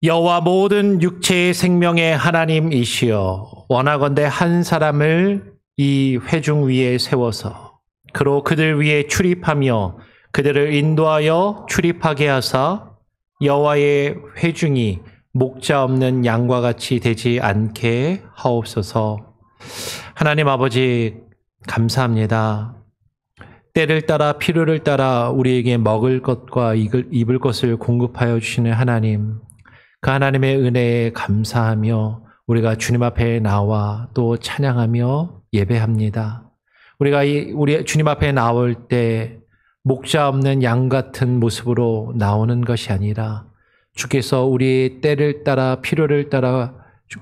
여호와 모든 육체의 생명의 하나님이시여, 원하건대 한 사람을 이 회중 위에 세워서 그로 그들 위에 출입하며 그들을 인도하여 출입하게 하사 여호와의 회중이 목자 없는 양과 같이 되지 않게 하옵소서. 하나님 아버지, 감사합니다. 때를 따라 필요를 따라 우리에게 먹을 것과 입을 것을 공급하여 주시는 하나님, 그 하나님의 은혜에 감사하며 우리가 주님 앞에 나와 또 찬양하며 예배합니다. 우리 주님 앞에 나올 때 목자 없는 양 같은 모습으로 나오는 것이 아니라 주께서 우리의 때를 따라 필요를 따라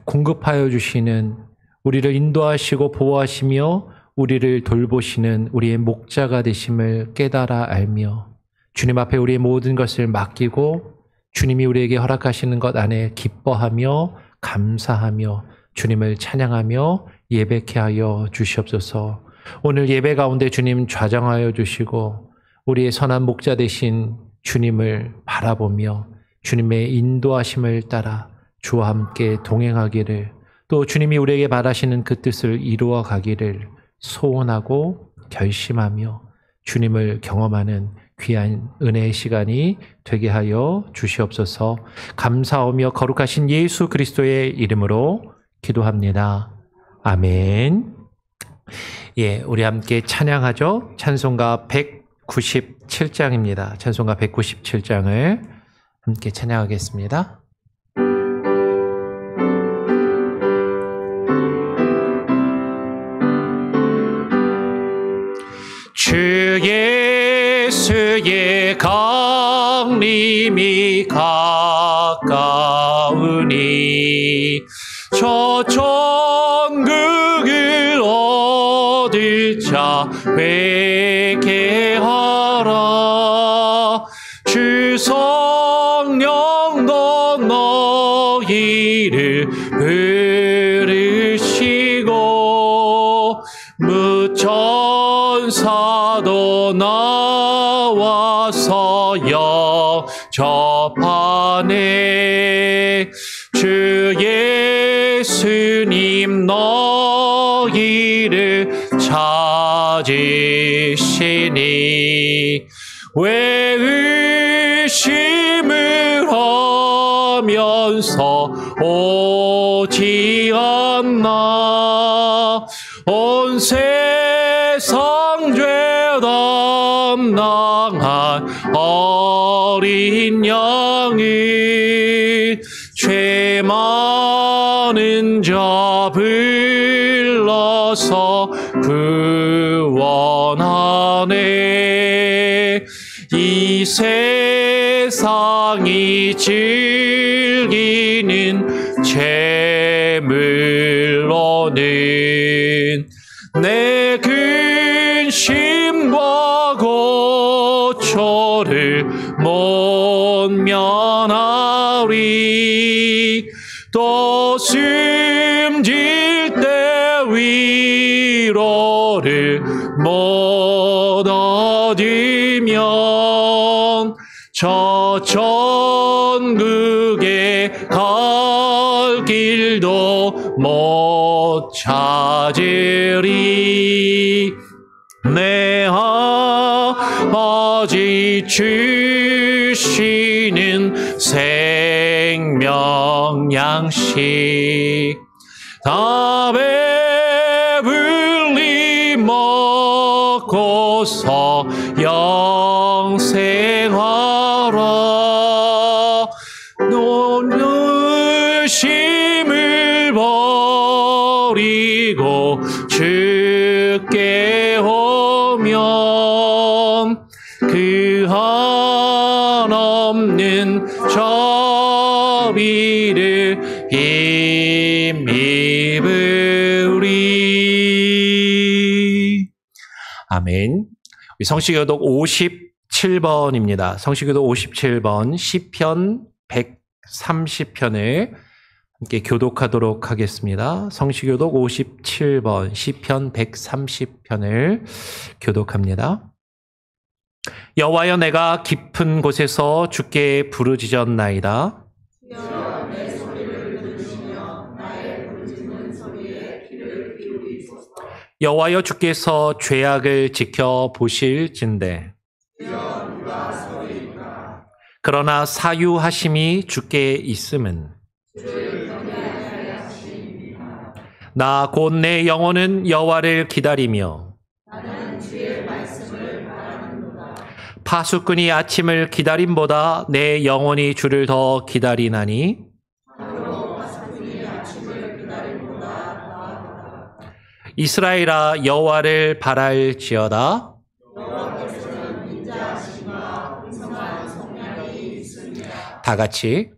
공급하여 주시는, 우리를 인도하시고 보호하시며 우리를 돌보시는 우리의 목자가 되심을 깨달아 알며 주님 앞에 우리의 모든 것을 맡기고 주님이 우리에게 허락하시는 것 안에 기뻐하며 감사하며 주님을 찬양하며 예배케 하여 주시옵소서. 오늘 예배 가운데 주님 좌정하여 주시고 우리의 선한 목자 되신 주님을 바라보며 주님의 인도하심을 따라 주와 함께 동행하기를, 또 주님이 우리에게 바라시는 그 뜻을 이루어 가기를 소원하고 결심하며 주님을 경험하는 귀한 은혜의 시간이 되게 하여 주시옵소서. 감사하며 거룩하신 예수 그리스도의 이름으로 기도합니다. 아멘. 예, 우리 함께 찬양하죠. 찬송가 197장입니다. 찬송가 197장을 함께 찬양하겠습니다. 주 예수의 강림이 가까우니 저 천국을 얻을 자 회개하라. 주 성령도 너희를 부르시고 무천사도 나와서 영접하네. 주 예수님 너희를 찾으시니 왜 의심을 하면서 오지 않나. 온 세상 죄 담당한 어린 양을 죄 많은 자 불러서 구원하네. 이 세상이 즐기는 재물로는 내 근심과 고초를 못 면하리. 또 숨질 때 위로를 못 얻으면 저 천국에 갈 길도 못 찾으리. 내 아버지 주시는 생명 양식 다 배불리 먹고서 영생하라. 논심을 버리고 주께 오면 그 한없는 자비를 힘입으리. 아멘. 성시교독 57번입니다. 성시교독 57번 시편 130편을 함께 교독하도록 하겠습니다. 성시교독 57번 시편 130편을 교독합니다. 여호와여, 내가 깊은 곳에서 주께 부르짖었나이다. 여호와여 주께서 죄악을 지켜보실진대. 그러나 사유하심이 주께 있음은 나 곧 내 영혼은 여호와를 기다리며 파수꾼이 아침을 기다림보다 내 영혼이 주를 더 기다리나니 이스라엘아 여호와를 바랄지어다. 다 같이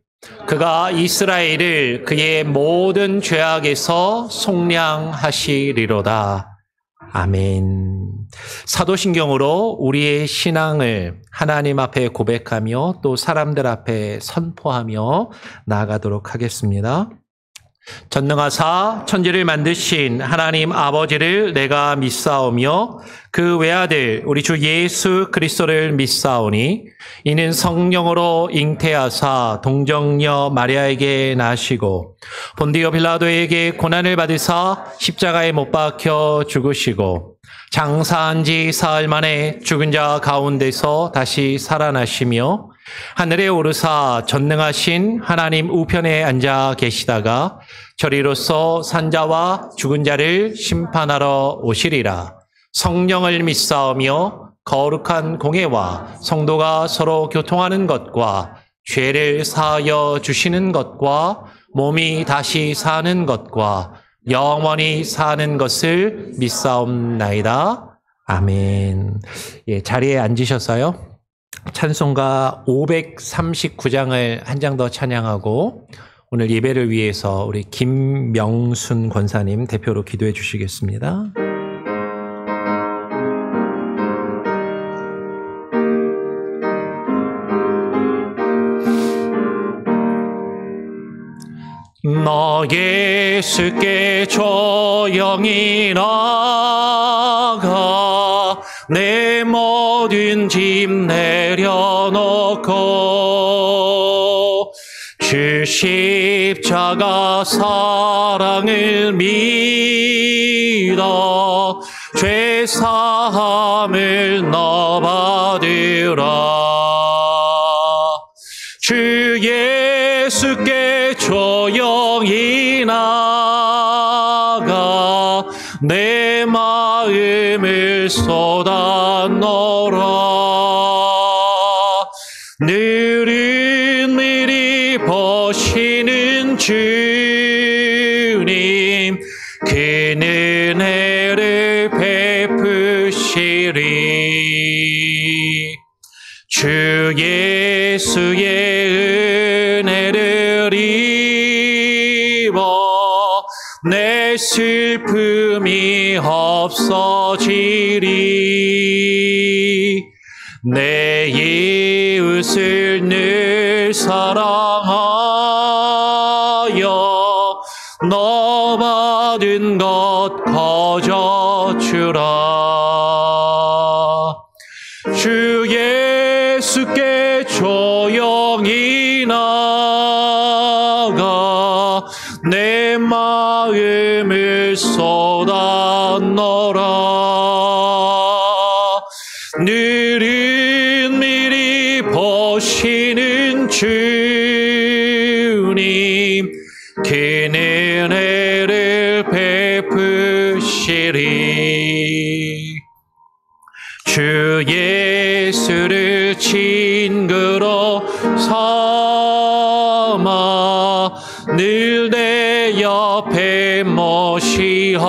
그가 이스라엘을 그의 모든 죄악에서 속량하시리로다. 아멘. 사도신경으로 우리의 신앙을 하나님 앞에 고백하며 또 사람들 앞에 선포하며 나아가도록 하겠습니다. 전능하사 천지를 만드신 하나님 아버지를 내가 믿사오며 그 외아들 우리 주 예수 그리스도를 믿사오니 이는 성령으로 잉태하사 동정녀 마리아에게 나시고 본디오 빌라도에게 고난을 받으사 십자가에 못 박혀 죽으시고 장사한 지 사흘 만에 죽은 자 가운데서 다시 살아나시며 하늘에 오르사 전능하신 하나님 우편에 앉아 계시다가 저리로서 산자와 죽은 자를 심판하러 오시리라. 성령을 믿사오며 거룩한 공회와 성도가 서로 교통하는 것과 죄를 사하여 주시는 것과 몸이 다시 사는 것과 영원히 사는 것을 믿사옵나이다. 아멘. 예, 자리에 앉으셨어요? 찬송가 539장을 한 장 더 찬양하고 오늘 예배를 위해서 우리 김명순 권사님 대표로 기도해 주시겠습니다. 너 예수께 조용히 나가 내 모든 짐 내려놓고 주 십자가 사랑을 믿어 죄 사함을 너 받으라. 주 예수께 조용히 나가 내 마음을 쏟아놓으라. 늘은 미리 보시는 주님 그 은혜를 베푸시리. 주 예수의 은혜를 입어 내 슬픔이 없어지리. 내 이웃을 늘 사랑하여 너 받은 것 거저 주라. 주 예수께 조용히 나가 내 마음을 쏟아놓으라. 늘은 미리 보시는 주님 그 은혜를 베푸시리. 주 예수를 친구로 삼아 늘 내 옆에 모시어라.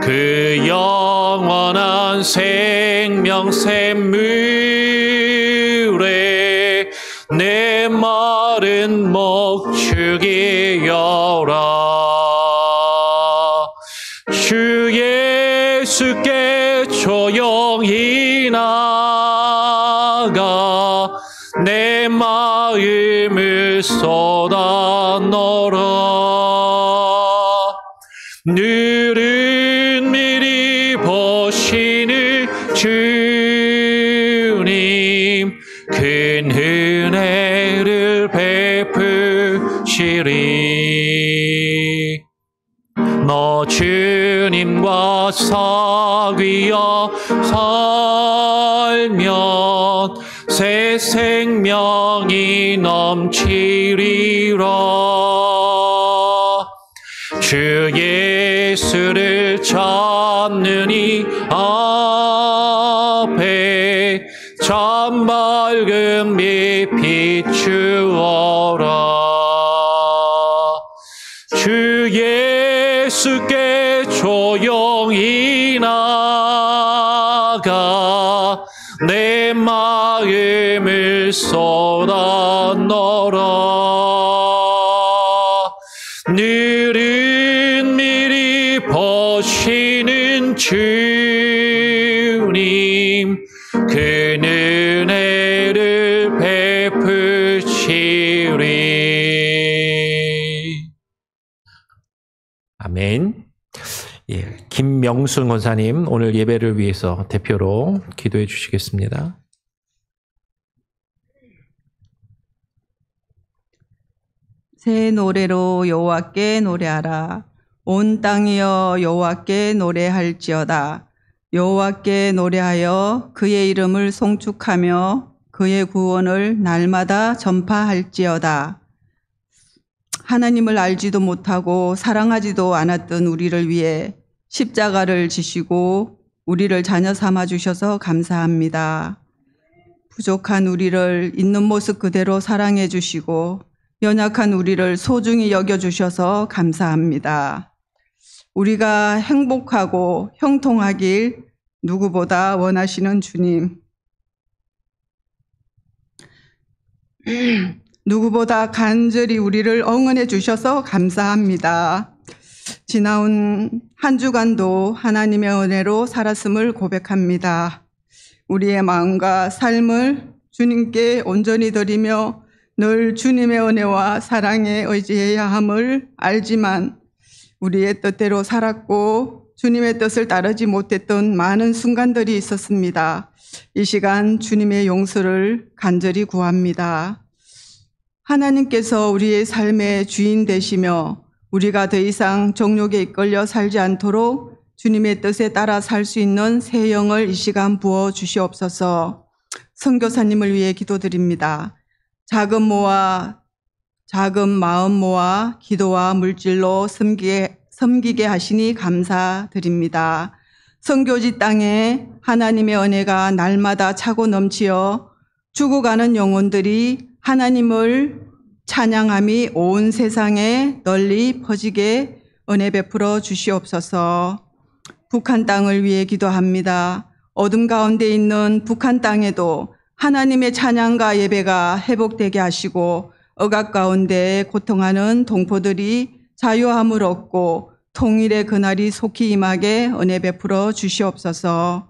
그 영원한 생명 샘물에 내 마른 목 죽이어라. 주 예수께 조용히 나가 내 마음을 쏟아놓으라. 늘은 미리 보시는 주님 큰 은혜를 베푸시리. 살면 새 생명이 넘치리라. 주 예수를 찾는 이 앞에 참 밝은 빛 비추어라. 주 예수께 조용히 나가 내 마음을 쏟아넣어라. 늘은 미리 보시는 주님, 그 은혜를 베푸시리. 아멘. 예, 김명순 권사님 오늘 예배를 위해서 대표로 기도해 주시겠습니다. 새 노래로 여호와께 노래하라. 온 땅이여 여호와께 노래할지어다. 여호와께 노래하여 그의 이름을 송축하며 그의 구원을 날마다 전파할지어다. 하나님을 알지도 못하고 사랑하지도 않았던 우리를 위해 십자가를 지시고 우리를 자녀 삼아 주셔서 감사합니다. 부족한 우리를 있는 모습 그대로 사랑해 주시고 연약한 우리를 소중히 여겨주셔서 감사합니다. 우리가 행복하고 형통하길 누구보다 원하시는 주님, 누구보다 간절히 우리를 응원해 주셔서 감사합니다. 지나온 한 주간도 하나님의 은혜로 살았음을 고백합니다. 우리의 마음과 삶을 주님께 온전히 드리며 늘 주님의 은혜와 사랑에 의지해야 함을 알지만 우리의 뜻대로 살았고 주님의 뜻을 따르지 못했던 많은 순간들이 있었습니다. 이 시간 주님의 용서를 간절히 구합니다. 하나님께서 우리의 삶의 주인 되시며 우리가 더 이상 정욕에 이끌려 살지 않도록 주님의 뜻에 따라 살 수 있는 새 영을 이 시간 부어 주시옵소서. 선교사님을 위해 기도드립니다. 작은 마음 모아 기도와 물질로 섬기게 하시니 감사드립니다. 선교지 땅에 하나님의 은혜가 날마다 차고 넘치어 죽어가는 영혼들이 하나님을 찬양함이 온 세상에 널리 퍼지게 은혜 베풀어 주시옵소서. 북한 땅을 위해 기도합니다. 어둠 가운데 있는 북한 땅에도 하나님의 찬양과 예배가 회복되게 하시고 억압 가운데 고통하는 동포들이 자유함을 얻고 통일의 그날이 속히 임하게 은혜 베풀어 주시옵소서.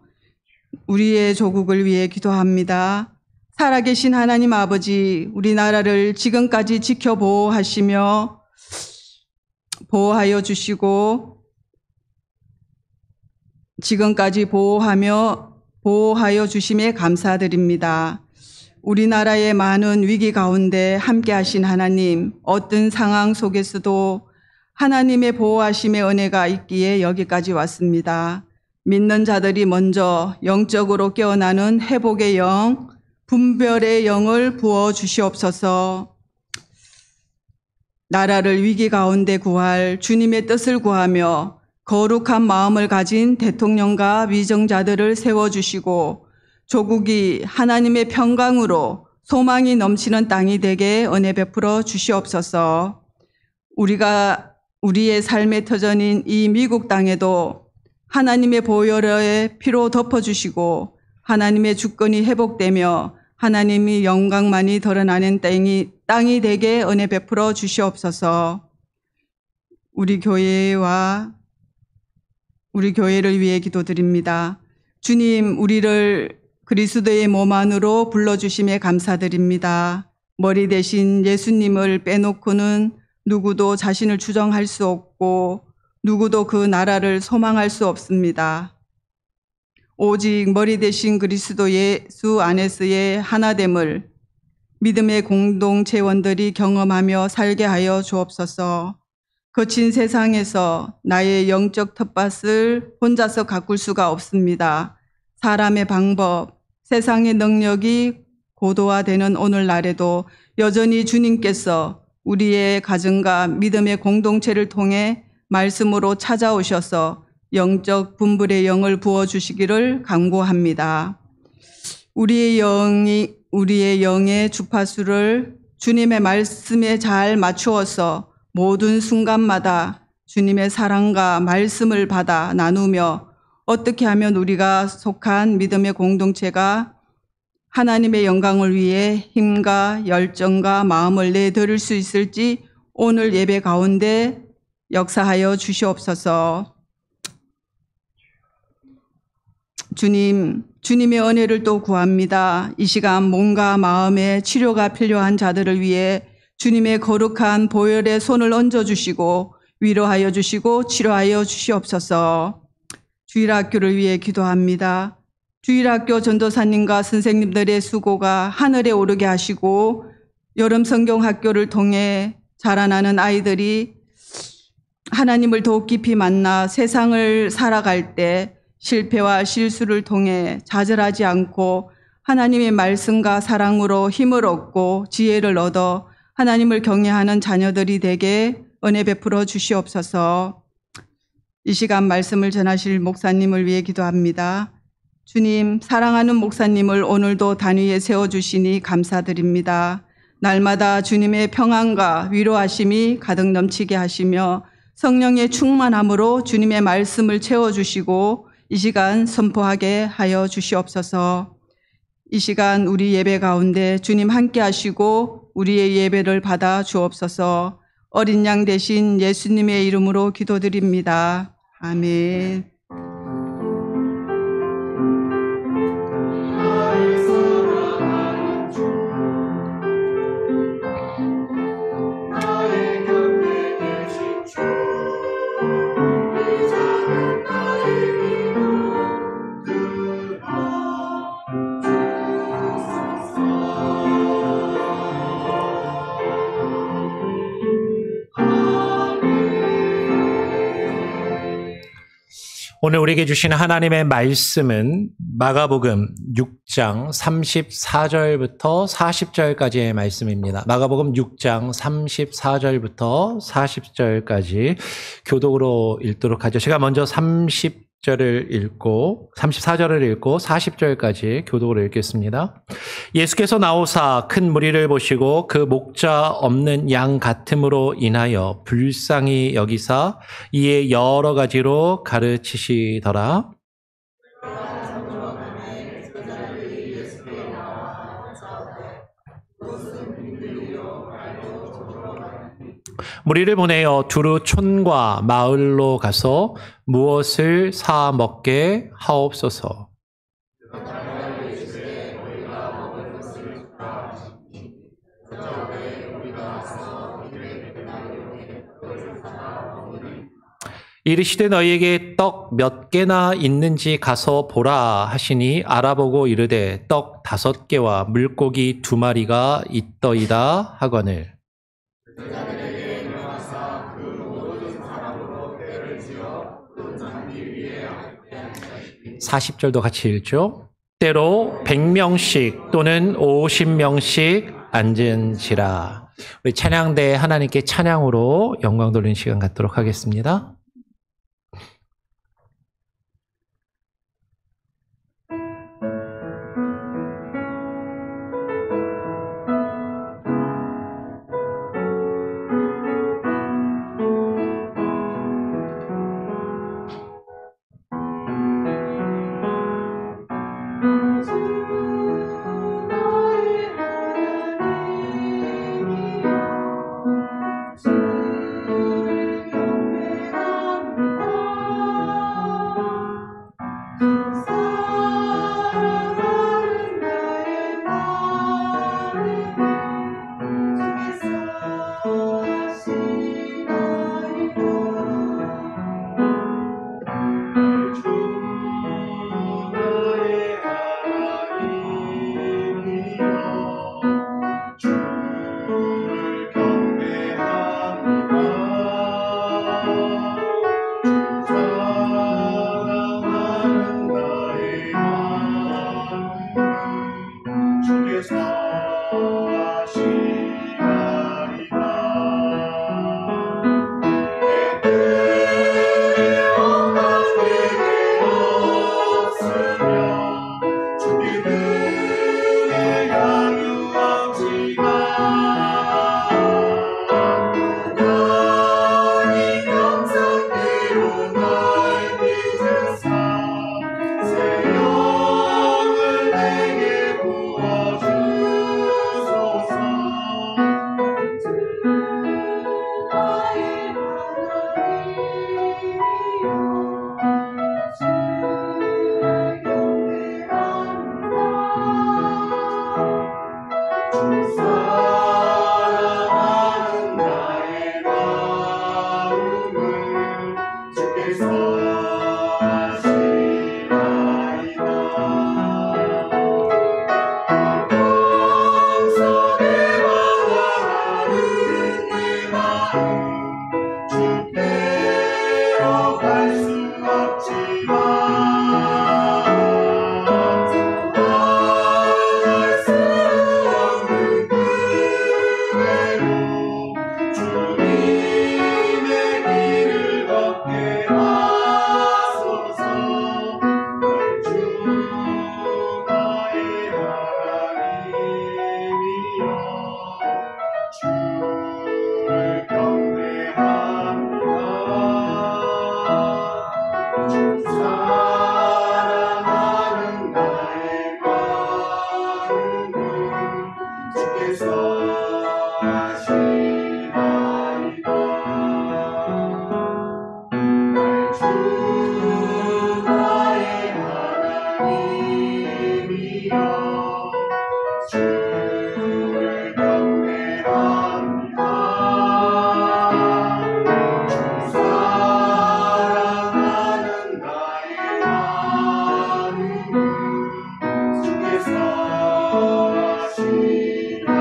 우리의 조국을 위해 기도합니다. 살아계신 하나님 아버지, 우리나라를 지금까지 지켜보호하시며 보호하여 주시고 지금까지 보호하여 주심에 감사드립니다. 우리나라의 많은 위기 가운데 함께 하신 하나님, 어떤 상황 속에서도 하나님의 보호하심의 은혜가 있기에 여기까지 왔습니다. 믿는 자들이 먼저 영적으로 깨어나는 회복의 영, 분별의 영을 부어 주시옵소서. 나라를 위기 가운데 구할 주님의 뜻을 구하며 거룩한 마음을 가진 대통령과 위정자들을 세워주시고 조국이 하나님의 평강으로 소망이 넘치는 땅이 되게 은혜 베풀어 주시옵소서. 우리의 삶의 터전인 이 미국 땅에도 하나님의 보혈의 피로 덮어주시고 하나님의 주권이 회복되며 하나님이 영광만이 드러나는 땅이 되게 은혜 베풀어 주시옵소서. 우리 교회를 위해 기도드립니다. 주님, 우리를 그리스도의 몸 안으로 불러주심에 감사드립니다. 머리 대신 예수님을 빼놓고는 누구도 자신을 추정할 수 없고 누구도 그 나라를 소망할 수 없습니다. 오직 머리 대신 그리스도 예수 안에서의 하나됨을 믿음의 공동체원들이 경험하며 살게 하여 주옵소서. 거친 세상에서 나의 영적 텃밭을 혼자서 가꿀 수가 없습니다. 사람의 방법, 세상의 능력이 고도화되는 오늘날에도 여전히 주님께서 우리의 가정과 믿음의 공동체를 통해 말씀으로 찾아오셔서 영적 분불의 영을 부어주시기를 간구합니다. 우리의 영의 주파수를 주님의 말씀에 잘 맞추어서 모든 순간마다 주님의 사랑과 말씀을 받아 나누며 어떻게 하면 우리가 속한 믿음의 공동체가 하나님의 영광을 위해 힘과 열정과 마음을 내드릴 수 있을지 오늘 예배 가운데 역사하여 주시옵소서. 주님의 은혜를 또 구합니다. 이 시간 몸과 마음의 치료가 필요한 자들을 위해 주님의 거룩한 보혈에 손을 얹어주시고 위로하여 주시고 치료하여 주시옵소서. 주일학교를 위해 기도합니다. 주일학교 전도사님과 선생님들의 수고가 하늘에 오르게 하시고 여름 성경학교를 통해 자라나는 아이들이 하나님을 더욱 깊이 만나 세상을 살아갈 때 실패와 실수를 통해 좌절하지 않고 하나님의 말씀과 사랑으로 힘을 얻고 지혜를 얻어 하나님을 경외하는 자녀들이 되게 은혜 베풀어 주시옵소서. 이 시간 말씀을 전하실 목사님을 위해 기도합니다. 주님, 사랑하는 목사님을 오늘도 단위에 세워주시니 감사드립니다. 날마다 주님의 평안과 위로하심이 가득 넘치게 하시며 성령의 충만함으로 주님의 말씀을 채워주시고 이 시간 선포하게 하여 주시옵소서. 이 시간 우리 예배 가운데 주님 함께 하시고 우리의 예배를 받아 주옵소서. 어린 양 대신 예수님의 이름으로 기도드립니다. 아멘. 오늘 우리에게 주신 하나님의 말씀은 마가복음 6장 34절부터 40절까지의 말씀입니다. 마가복음 6장 34절부터 40절까지 교독으로 읽도록 하죠. 제가 먼저 34절을 읽고 40절까지 교독으로 읽겠습니다. 예수께서 나오사 큰 무리를 보시고 그 목자 없는 양 같음으로 인하여 불쌍히 여기사 이에 여러 가지로 가르치시더라. 무리를 보내어 두루 촌과 마을로 가서 무엇을 사 먹게 하옵소서. 이르시되 너희에게 떡 몇 개나 있는지 가서 보라 하시니 알아보고 이르되 떡 5개와 물고기 2마리가 있더이다 하거늘. 40절도 같이 읽죠. 때로 100명씩 또는 50명씩 앉은지라. 우리 찬양대 하나님께 찬양으로 영광 돌리는 시간 갖도록 하겠습니다. 주를 경배합니다. 주 사랑하는 나의 마음은 주께서 하시나이다.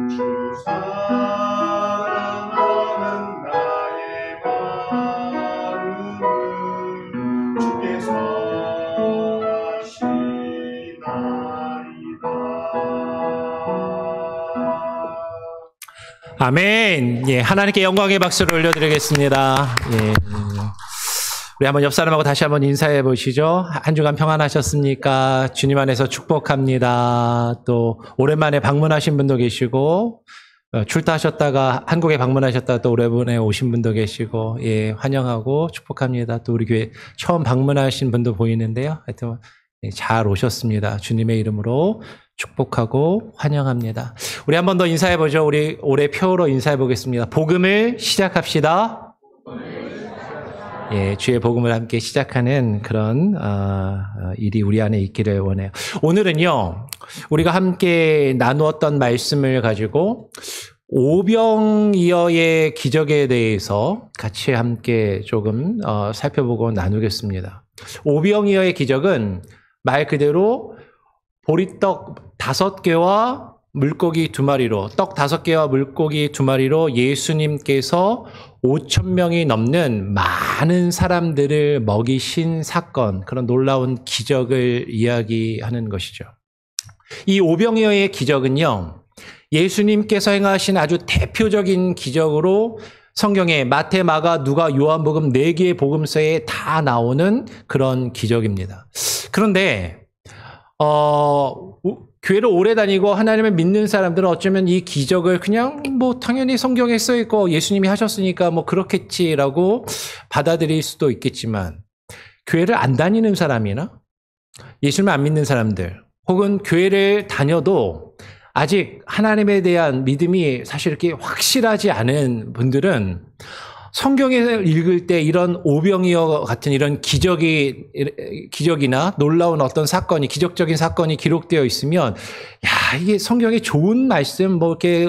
주 사랑하는 나의 마음은 주께서 아멘. 예, 하나님께 영광의 박수를 올려드리겠습니다. 예. 우리 한번 옆 사람하고 다시 한번 인사해 보시죠. 한 주간 평안하셨습니까? 주님 안에서 축복합니다. 또 오랜만에 방문하신 분도 계시고 출타하셨다가 한국에 방문하셨다가 또 오랜만에 오신 분도 계시고 예, 환영하고 축복합니다. 또 우리 교회 처음 방문하신 분도 보이는데요. 하여튼 예, 잘 오셨습니다. 주님의 이름으로 축복하고 환영합니다. 우리 한 번 더 인사해 보죠. 우리 올해 표로 인사해 보겠습니다. 복음을 시작합시다. 예, 주의 복음을 함께 시작하는 그런 일이 우리 안에 있기를 원해요. 오늘은요, 우리가 함께 나누었던 말씀을 가지고 오병이어의 기적에 대해서 같이 함께 조금 살펴보고 나누겠습니다. 오병이어의 기적은 말 그대로 보리떡 5개와 물고기 2마리로, 떡 5개와 물고기 2마리로 예수님께서 5,000명이 넘는 많은 사람들을 먹이신 사건, 그런 놀라운 기적을 이야기하는 것이죠. 이 오병이어의 기적은요, 예수님께서 행하신 아주 대표적인 기적으로 성경에 마태, 마가, 누가, 요한복음 4개의 복음서에 다 나오는 그런 기적입니다. 그런데 교회를 오래 다니고 하나님을 믿는 사람들은 어쩌면 이 기적을 그냥 뭐 당연히 성경에 써 있고 예수님이 하셨으니까 뭐 그렇겠지라고 받아들일 수도 있겠지만, 교회를 안 다니는 사람이나 예수님을 안 믿는 사람들, 혹은 교회를 다녀도 아직 하나님에 대한 믿음이 사실 이렇게 확실하지 않은 분들은 성경을 읽을 때 이런 오병이어 같은 이런 기적이나 놀라운 어떤 사건이, 기적적인 사건이 기록되어 있으면, 야, 이게 성경에 좋은 말씀, 뭐 이렇게,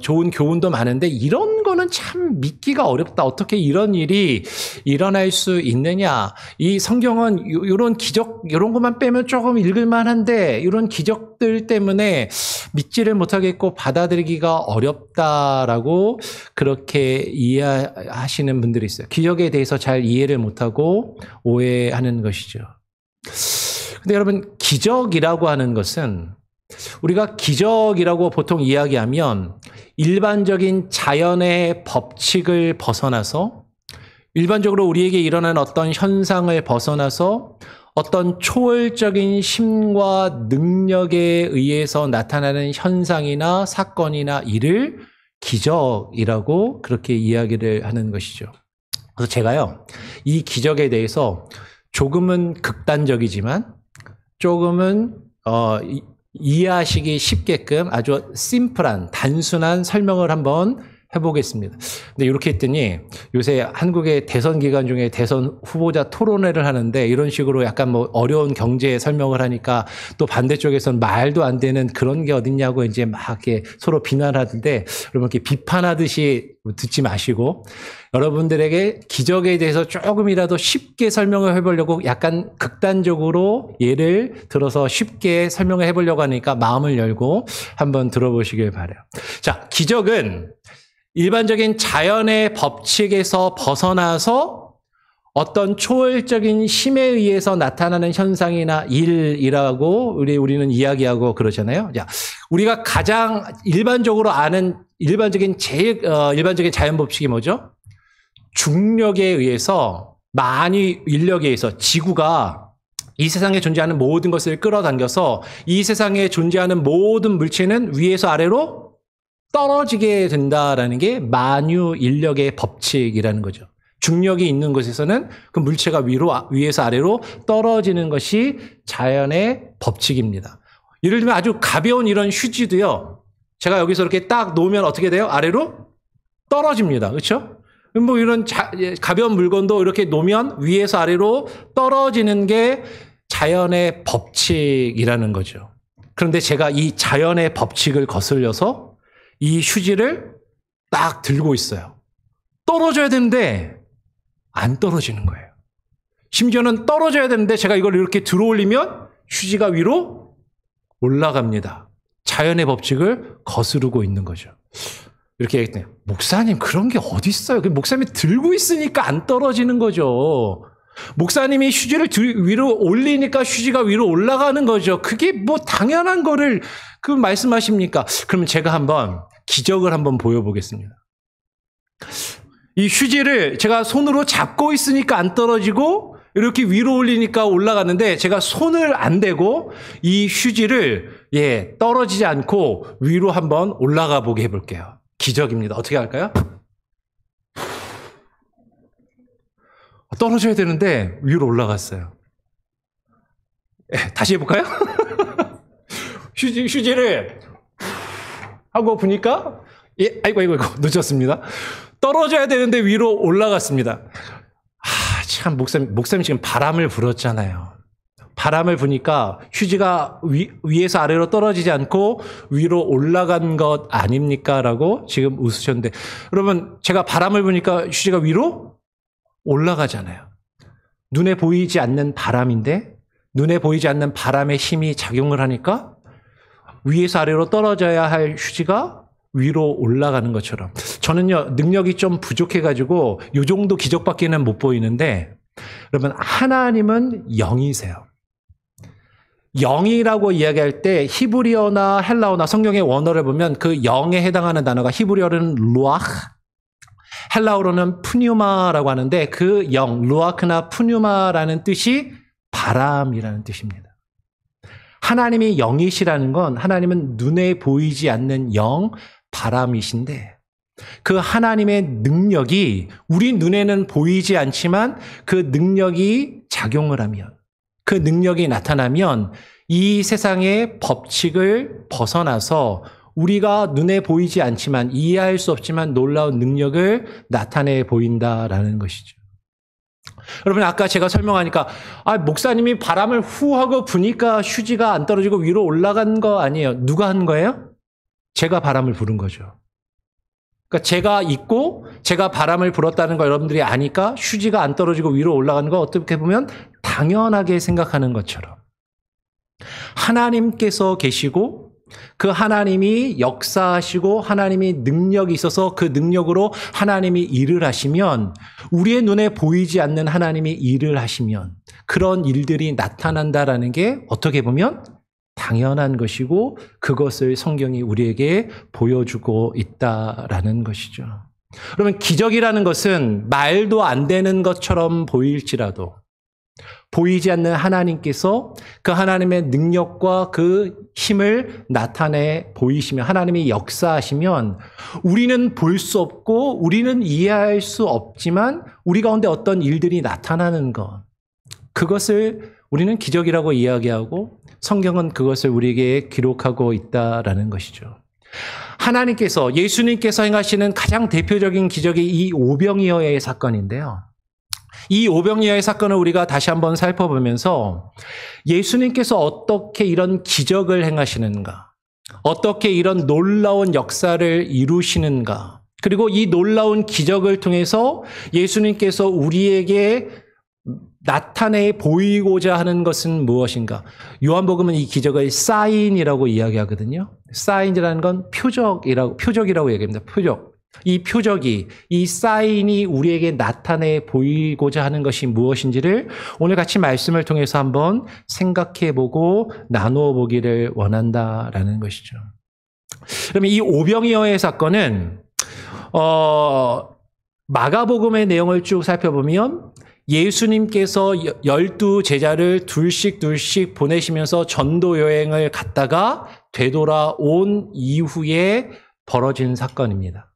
좋은 교훈도 많은데 이런 거는 참 믿기가 어렵다. 어떻게 이런 일이 일어날 수 있느냐. 이 성경은 이런 기적, 이런 것만 빼면 조금 읽을만 한데, 이런 기적들 때문에 믿지를 못하겠고 받아들이기가 어렵다라고 그렇게 이해하시는 분들이 있어요. 기적에 대해서 잘 이해를 못하고 오해하는 것이죠. 근데 여러분, 기적이라고 하는 것은, 우리가 기적이라고 보통 이야기하면 일반적인 자연의 법칙을 벗어나서, 일반적으로 우리에게 일어나는 어떤 현상을 벗어나서 어떤 초월적인 힘과 능력에 의해서 나타나는 현상이나 사건이나 일을 기적이라고 그렇게 이야기를 하는 것이죠. 그래서 제가요, 이 기적에 대해서 조금은 극단적이지만 조금은 이해하시기 쉽게끔 아주 심플한, 단순한 설명을 한번 해보겠습니다. 근데 이렇게 했더니 요새 한국의 대선 기간 중에 대선 후보자 토론회를 하는데 이런 식으로 약간 뭐 어려운 경제 설명을 하니까 또 반대쪽에서는 말도 안 되는 그런 게 어딨냐고 이제 막 이렇게 서로 비난하던데, 여러분 이렇게 비판하듯이 듣지 마시고 여러분들에게 기적에 대해서 조금이라도 쉽게 설명을 해보려고 약간 극단적으로 예를 들어서 쉽게 설명을 해보려고 하니까 마음을 열고 한번 들어보시길 바라요. 자, 기적은 일반적인 자연의 법칙에서 벗어나서 어떤 초월적인 힘에 의해서 나타나는 현상이나 일이라고 우리는 이야기하고 그러잖아요. 자, 우리가 가장 일반적으로 아는 일반적인 자연 법칙이 뭐죠? 중력에 의해서, 많이 인력에 의해서 지구가 이 세상에 존재하는 모든 것을 끌어당겨서 이 세상에 존재하는 모든 물체는 위에서 아래로 떨어지게 된다라는 게 만유 인력의 법칙이라는 거죠. 중력이 있는 곳에서는 그 물체가 위에서 아래로 떨어지는 것이 자연의 법칙입니다. 예를 들면 아주 가벼운 이런 휴지도요, 제가 여기서 이렇게 딱 놓으면 어떻게 돼요? 아래로 떨어집니다. 그렇죠? 뭐 이런 가벼운 물건도 이렇게 놓으면 위에서 아래로 떨어지는 게 자연의 법칙이라는 거죠. 그런데 제가 이 자연의 법칙을 거슬려서 이 휴지를 딱 들고 있어요. 떨어져야 되는데 안 떨어지는 거예요. 심지어는 떨어져야 되는데 제가 이걸 이렇게 들어 올리면 휴지가 위로 올라갑니다. 자연의 법칙을 거스르고 있는 거죠. 이렇게 얘기했더니 목사님 그런 게 어디 있어요? 목사님이 들고 있으니까 안 떨어지는 거죠. 목사님이 휴지를 위로 올리니까 휴지가 위로 올라가는 거죠. 그게 뭐 당연한 거를 말씀하십니까? 그러면 제가 한번 기적을 한번 보여보겠습니다. 이 휴지를 제가 손으로 잡고 있으니까 안 떨어지고 이렇게 위로 올리니까 올라가는데 제가 손을 안 대고 이 휴지를 떨어지지 않고 위로 한번 올라가 보게 해볼게요. 기적입니다. 어떻게 할까요? 떨어져야 되는데 위로 올라갔어요. 다시 해볼까요? 휴지를 하고 보니까 아이고 늦었습니다. 떨어져야 되는데 위로 올라갔습니다. 참 목사님 지금 바람을 불었잖아요. 바람을 부니까 휴지가 위에서 아래로 떨어지지 않고 위로 올라간 것 아닙니까? 라고 지금 웃으셨는데 여러분 제가 바람을 부니까 휴지가 위로 올라가잖아요. 눈에 보이지 않는 바람인데 눈에 보이지 않는 바람의 힘이 작용을 하니까 위에서 아래로 떨어져야 할 휴지가 위로 올라가는 것처럼 저는요 능력이 좀 부족해가지고 이 정도 기적밖에는 못 보이는데 여러분 하나님은 영이세요. 영이라고 이야기할 때 히브리어나 헬라어나 성경의 원어를 보면 그 영에 해당하는 단어가 히브리어로는 루아흐, 헬라어로는 푸뉴마라고 하는데 그 영, 루아크나 푸뉴마라는 뜻이 바람이라는 뜻입니다. 하나님이 영이시라는 건 하나님은 눈에 보이지 않는 영, 바람이신데 그 하나님의 능력이 우리 눈에는 보이지 않지만 그 능력이 작용을 하면 그 능력이 나타나면 이 세상의 법칙을 벗어나서 우리가 눈에 보이지 않지만 이해할 수 없지만 놀라운 능력을 나타내 보인다라는 것이죠. 여러분 아까 제가 설명하니까 목사님이 바람을 후 하고 부니까 휴지가 안 떨어지고 위로 올라간 거 아니에요. 누가 한 거예요? 제가 바람을 부른 거죠. 그러니까 제가 있고 제가 바람을 불었다는 걸 여러분들이 아니까 휴지가 안 떨어지고 위로 올라가는 거 어떻게 보면 당연하게 생각하는 것처럼 하나님께서 계시고 그 하나님이 역사하시고 하나님이 능력이 있어서 그 능력으로 하나님이 일을 하시면 우리의 눈에 보이지 않는 하나님이 일을 하시면 그런 일들이 나타난다라는 게 어떻게 보면 당연한 것이고 그것을 성경이 우리에게 보여주고 있다라는 것이죠. 그러면 기적이라는 것은 말도 안 되는 것처럼 보일지라도 보이지 않는 하나님께서 그 하나님의 능력과 그 힘을 나타내 보이시면 하나님이 역사하시면 우리는 볼 수 없고 우리는 이해할 수 없지만 우리 가운데 어떤 일들이 나타나는 것 그것을 우리는 기적이라고 이야기하고 성경은 그것을 우리에게 기록하고 있다라는 것이죠. 하나님께서 예수님께서 행하시는 가장 대표적인 기적이 이 오병이어의 사건인데요. 이 오병이어의 사건을 우리가 다시 한번 살펴보면서 예수님께서 어떻게 이런 기적을 행하시는가, 어떻게 이런 놀라운 역사를 이루시는가, 그리고 이 놀라운 기적을 통해서 예수님께서 우리에게 나타내 보이고자 하는 것은 무엇인가? 요한복음은 이 기적을 사인이라고 이야기하거든요. 사인이라는 건 표적이라고 얘기합니다. 표적. 이 표적이, 이 사인이 우리에게 나타내 보이고자 하는 것이 무엇인지를 오늘 같이 말씀을 통해서 한번 생각해 보고 나누어 보기를 원한다라는 것이죠. 그러면 이 오병이어의 사건은 마가복음의 내용을 쭉 살펴보면 예수님께서 12 제자를 둘씩 보내시면서 전도 여행을 갔다가 되돌아온 이후에 벌어진 사건입니다.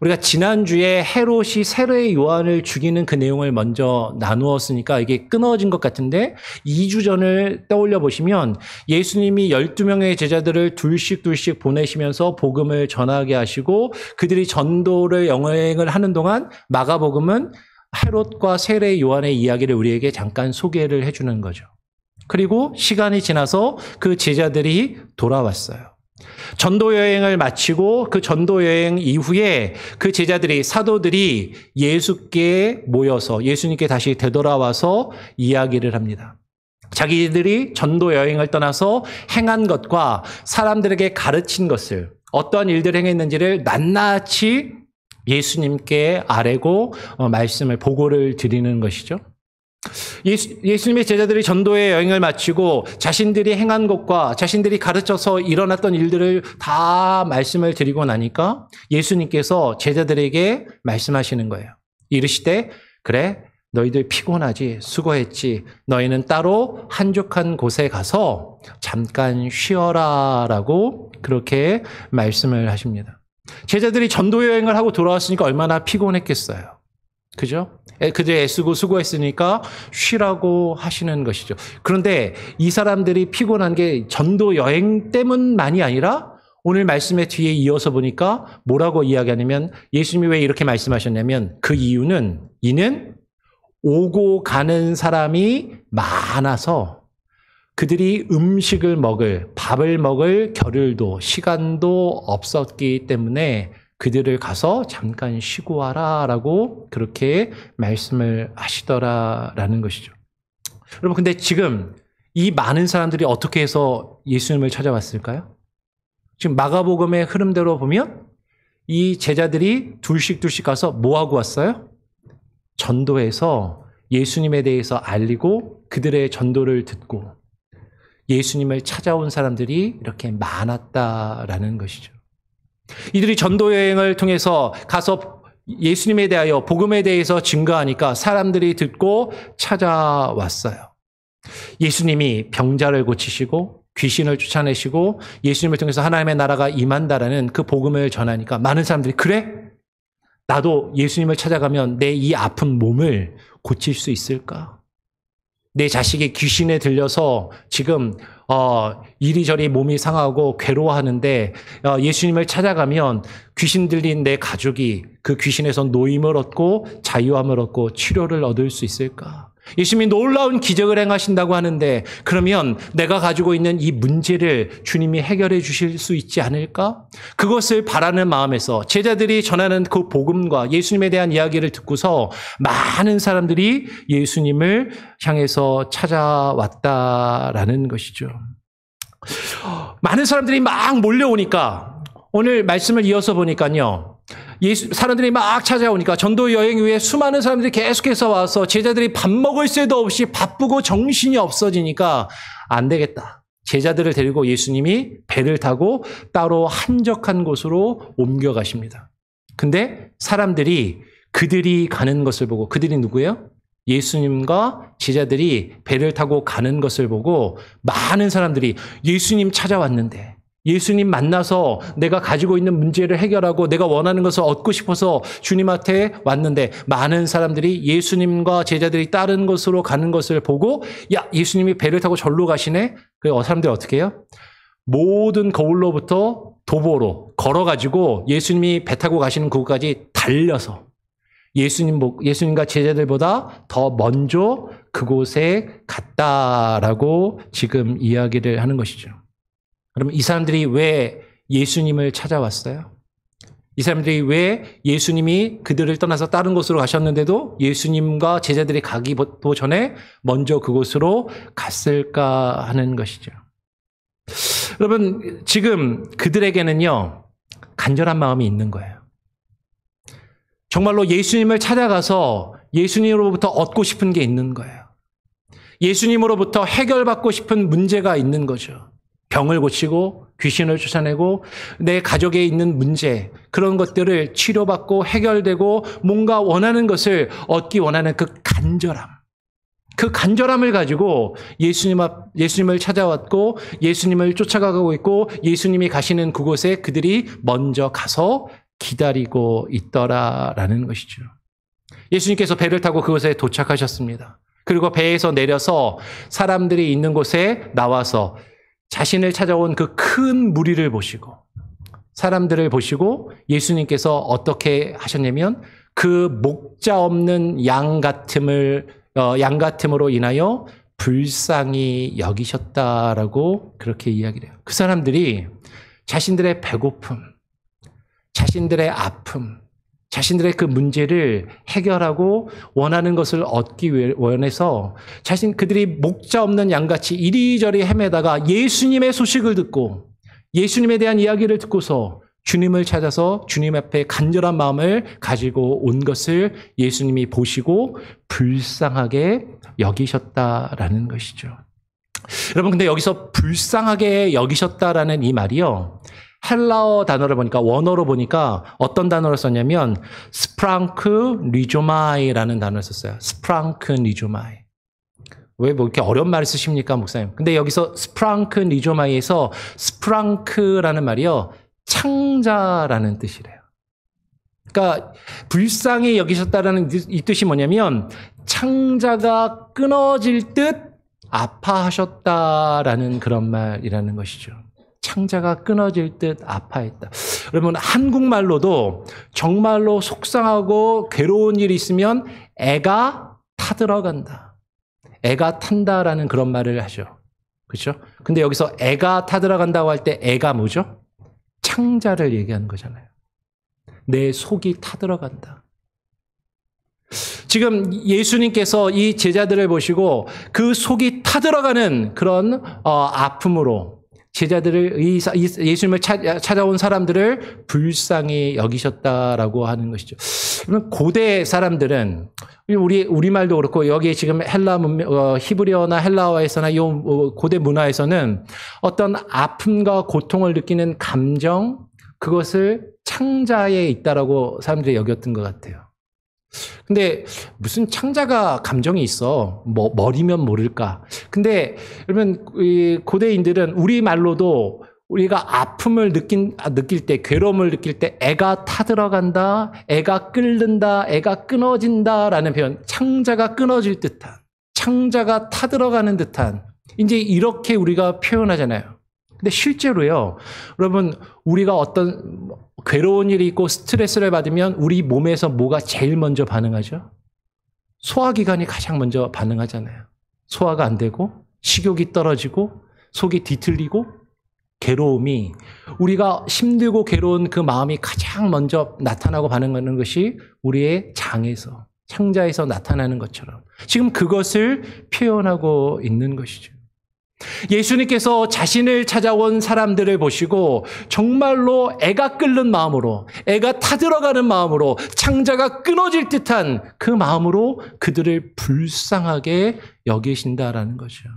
우리가 지난주에 헤롯이 세례 요한을 죽이는 그 내용을 먼저 나누었으니까 이게 끊어진 것 같은데 2주 전을 떠올려 보시면 예수님이 12명의 제자들을 둘씩 보내시면서 복음을 전하게 하시고 그들이 전도를 영행을 하는 동안 마가복음은 헤롯과 세례 요한의 이야기를 우리에게 잠깐 소개를 해주는 거죠. 그리고 시간이 지나서 그 제자들이 돌아왔어요. 전도 여행을 마치고 그 전도 여행 이후에 그 제자들이 사도들이 예수께 모여서 예수님께 다시 되돌아와서 이야기를 합니다. 자기들이 전도 여행을 떠나서 행한 것과 사람들에게 가르친 것을 어떠한 일들을 행했는지를 낱낱이 예수님께 아뢰고 말씀을 보고를 드리는 것이죠. 예수님의 제자들이 전도의 여행을 마치고 자신들이 행한 것과 자신들이 가르쳐서 일어났던 일들을 다 말씀을 드리고 나니까 예수님께서 제자들에게 말씀하시는 거예요. 이르시되 그래 너희들 피곤하지 수고했지 너희는 따로 한적한 곳에 가서 잠깐 쉬어라 라고 그렇게 말씀을 하십니다. 제자들이 전도 여행을 하고 돌아왔으니까 얼마나 피곤했겠어요. 그죠? 그들 애쓰고 수고했으니까 쉬라고 하시는 것이죠. 그런데 이 사람들이 피곤한 게 전도 여행 때문만이 아니라 오늘 말씀의 뒤에 이어서 보니까 뭐라고 이야기하냐면 예수님이 왜 이렇게 말씀하셨냐면 그 이유는 이는 오고 가는 사람이 많아서 그들이 음식을 먹을 밥을 먹을 겨를도 시간도 없었기 때문에 그들을 가서 잠깐 쉬고 와라라고 그렇게 말씀을 하시더라라는 것이죠. 여러분 근데 지금 이 많은 사람들이 어떻게 해서 예수님을 찾아왔을까요? 지금 마가복음의 흐름대로 보면 이 제자들이 둘씩 가서 뭐 하고 왔어요? 전도해서 예수님에 대해서 알리고 그들의 전도를 듣고 예수님을 찾아온 사람들이 이렇게 많았다라는 것이죠. 이들이 전도 여행을 통해서 가서 예수님에 대하여 복음에 대해서 증거하니까 사람들이 듣고 찾아왔어요. 예수님이 병자를 고치시고 귀신을 쫓아내시고 예수님을 통해서 하나님의 나라가 임한다라는 그 복음을 전하니까 많은 사람들이 그래? 나도 예수님을 찾아가면 내 이 아픈 몸을 고칠 수 있을까? 내 자식이 귀신에 들려서 지금 이리저리 몸이 상하고 괴로워하는데 예수님을 찾아가면 귀신 들린 내 가족이 그 귀신에서 노임을 얻고 자유함을 얻고 치료를 얻을 수 있을까? 예수님이 놀라운 기적을 행하신다고 하는데 그러면 내가 가지고 있는 이 문제를 주님이 해결해 주실 수 있지 않을까? 그것을 바라는 마음에서 제자들이 전하는 그 복음과 예수님에 대한 이야기를 듣고서 많은 사람들이 예수님을 향해서 찾아왔다라는 것이죠. 많은 사람들이 막 몰려오니까 오늘 말씀을 이어서 보니까요. 사람들이 막 찾아오니까 전도 여행 후에 수많은 사람들이 계속해서 와서 제자들이 밥 먹을 새도 없이 바쁘고 정신이 없어지니까 안 되겠다. 제자들을 데리고 예수님이 배를 타고 따로 한적한 곳으로 옮겨가십니다. 근데 사람들이 그들이 가는 것을 보고 그들이 누구예요? 예수님과 제자들이 배를 타고 가는 것을 보고 많은 사람들이 예수님 찾아왔는데 예수님 만나서 내가 가지고 있는 문제를 해결하고 내가 원하는 것을 얻고 싶어서 주님한테 왔는데 많은 사람들이 예수님과 제자들이 다른 곳으로 가는 것을 보고 야 예수님이 배를 타고 절로 가시네? 그래서 사람들이 어떻게 해요? 모든 거울로부터 도보로 걸어가지고 예수님이 배 타고 가시는 그곳까지 달려서 예수님과 제자들보다 더 먼저 그곳에 갔다라고 지금 이야기를 하는 것이죠. 그러면 이 사람들이 왜 예수님을 찾아왔어요? 이 사람들이 왜 예수님이 그들을 떠나서 다른 곳으로 가셨는데도 예수님과 제자들이 가기도 전에 먼저 그곳으로 갔을까 하는 것이죠. 여러분, 지금 그들에게는요, 간절한 마음이 있는 거예요. 정말로 예수님을 찾아가서 예수님으로부터 얻고 싶은 게 있는 거예요. 예수님으로부터 해결받고 싶은 문제가 있는 거죠. 병을 고치고 귀신을 쫓아내고 내 가족에 있는 문제 그런 것들을 치료받고 해결되고 뭔가 원하는 것을 얻기 원하는 그 간절함을 가지고 예수님을 찾아왔고 예수님을 쫓아가고 있고 예수님이 가시는 그곳에 그들이 먼저 가서 기다리고 있더라라는 것이죠. 예수님께서 배를 타고 그곳에 도착하셨습니다. 그리고 배에서 내려서 사람들이 있는 곳에 나와서 자신을 찾아온 그 큰 무리를 보시고 사람들을 보시고 예수님께서 어떻게 하셨냐면 그 목자 없는 양 같음으로 인하여 불쌍히 여기셨다라고 그렇게 이야기를 해요. 그 사람들이 자신들의 배고픔, 자신들의 아픔, 자신들의 그 문제를 해결하고 원하는 것을 얻기 원해서 그들이 목자 없는 양같이 이리저리 헤매다가 예수님의 소식을 듣고 예수님에 대한 이야기를 듣고서 주님을 찾아서 주님 앞에 간절한 마음을 가지고 온 것을 예수님이 보시고 불쌍하게 여기셨다라는 것이죠. 여러분, 근데 여기서 불쌍하게 여기셨다라는 이 말이요, 헬라어 단어를 보니까, 원어로 보니까 어떤 단어를 썼냐면 스프랑크 리조마이라는 단어를 썼어요. 스프랑크 리조마이. 왜 뭐 이렇게 어려운 말을 쓰십니까, 목사님? 근데 여기서 스프랑크 리조마이에서 스프랑크라는 말이요, 창자라는 뜻이래요. 그러니까 불쌍히 여기셨다라는 이 뜻이 뭐냐면 창자가 끊어질 듯 아파하셨다라는 그런 말이라는 것이죠. 창자가 끊어질 듯 아파했다. 여러분, 한국말로도 정말로 속상하고 괴로운 일이 있으면 애가 타들어간다, 애가 탄다라는 그런 말을 하죠. 그렇죠? 근데 여기서 애가 타들어간다고 할 때 애가 뭐죠? 창자를 얘기하는 거잖아요. 내 속이 타들어간다. 지금 예수님께서 이 제자들을 보시고 그 속이 타들어가는 그런 아픔으로 제자들을, 예수님을 찾아온 사람들을 불쌍히 여기셨다라고 하는 것이죠. 고대 사람들은, 우리말도 그렇고, 여기 지금 헬라 문명, 히브리어나 헬라어에서나 이 고대 문화에서는 어떤 아픔과 고통을 느끼는 감정, 그것을 창자에 있다라고 사람들이 여겼던 것 같아요. 근데 무슨 창자가 감정이 있어? 뭐 머리면 모를까? 근데 여러분, 이 고대인들은 우리말로도 우리가 아픔을 느낄 때, 괴로움을 느낄 때 애가 타들어간다, 애가 끓는다, 애가 끊어진다라는 표현, 창자가 끊어질 듯한, 창자가 타들어가는 듯한, 이제 이렇게 우리가 표현하잖아요. 근데 실제로요, 여러분, 우리가 어떤 괴로운 일이 있고 스트레스를 받으면 우리 몸에서 뭐가 제일 먼저 반응하죠? 소화기관이 가장 먼저 반응하잖아요. 소화가 안 되고 식욕이 떨어지고 속이 뒤틀리고 괴로움이, 우리가 힘들고 괴로운 그 마음이 가장 먼저 나타나고 반응하는 것이 우리의 장에서, 창자에서 나타나는 것처럼 지금 그것을 표현하고 있는 것이죠. 예수님께서 자신을 찾아온 사람들을 보시고 정말로 애가 끓는 마음으로, 애가 타들어가는 마음으로, 창자가 끊어질 듯한 그 마음으로 그들을 불쌍하게 여기신다라는 거죠.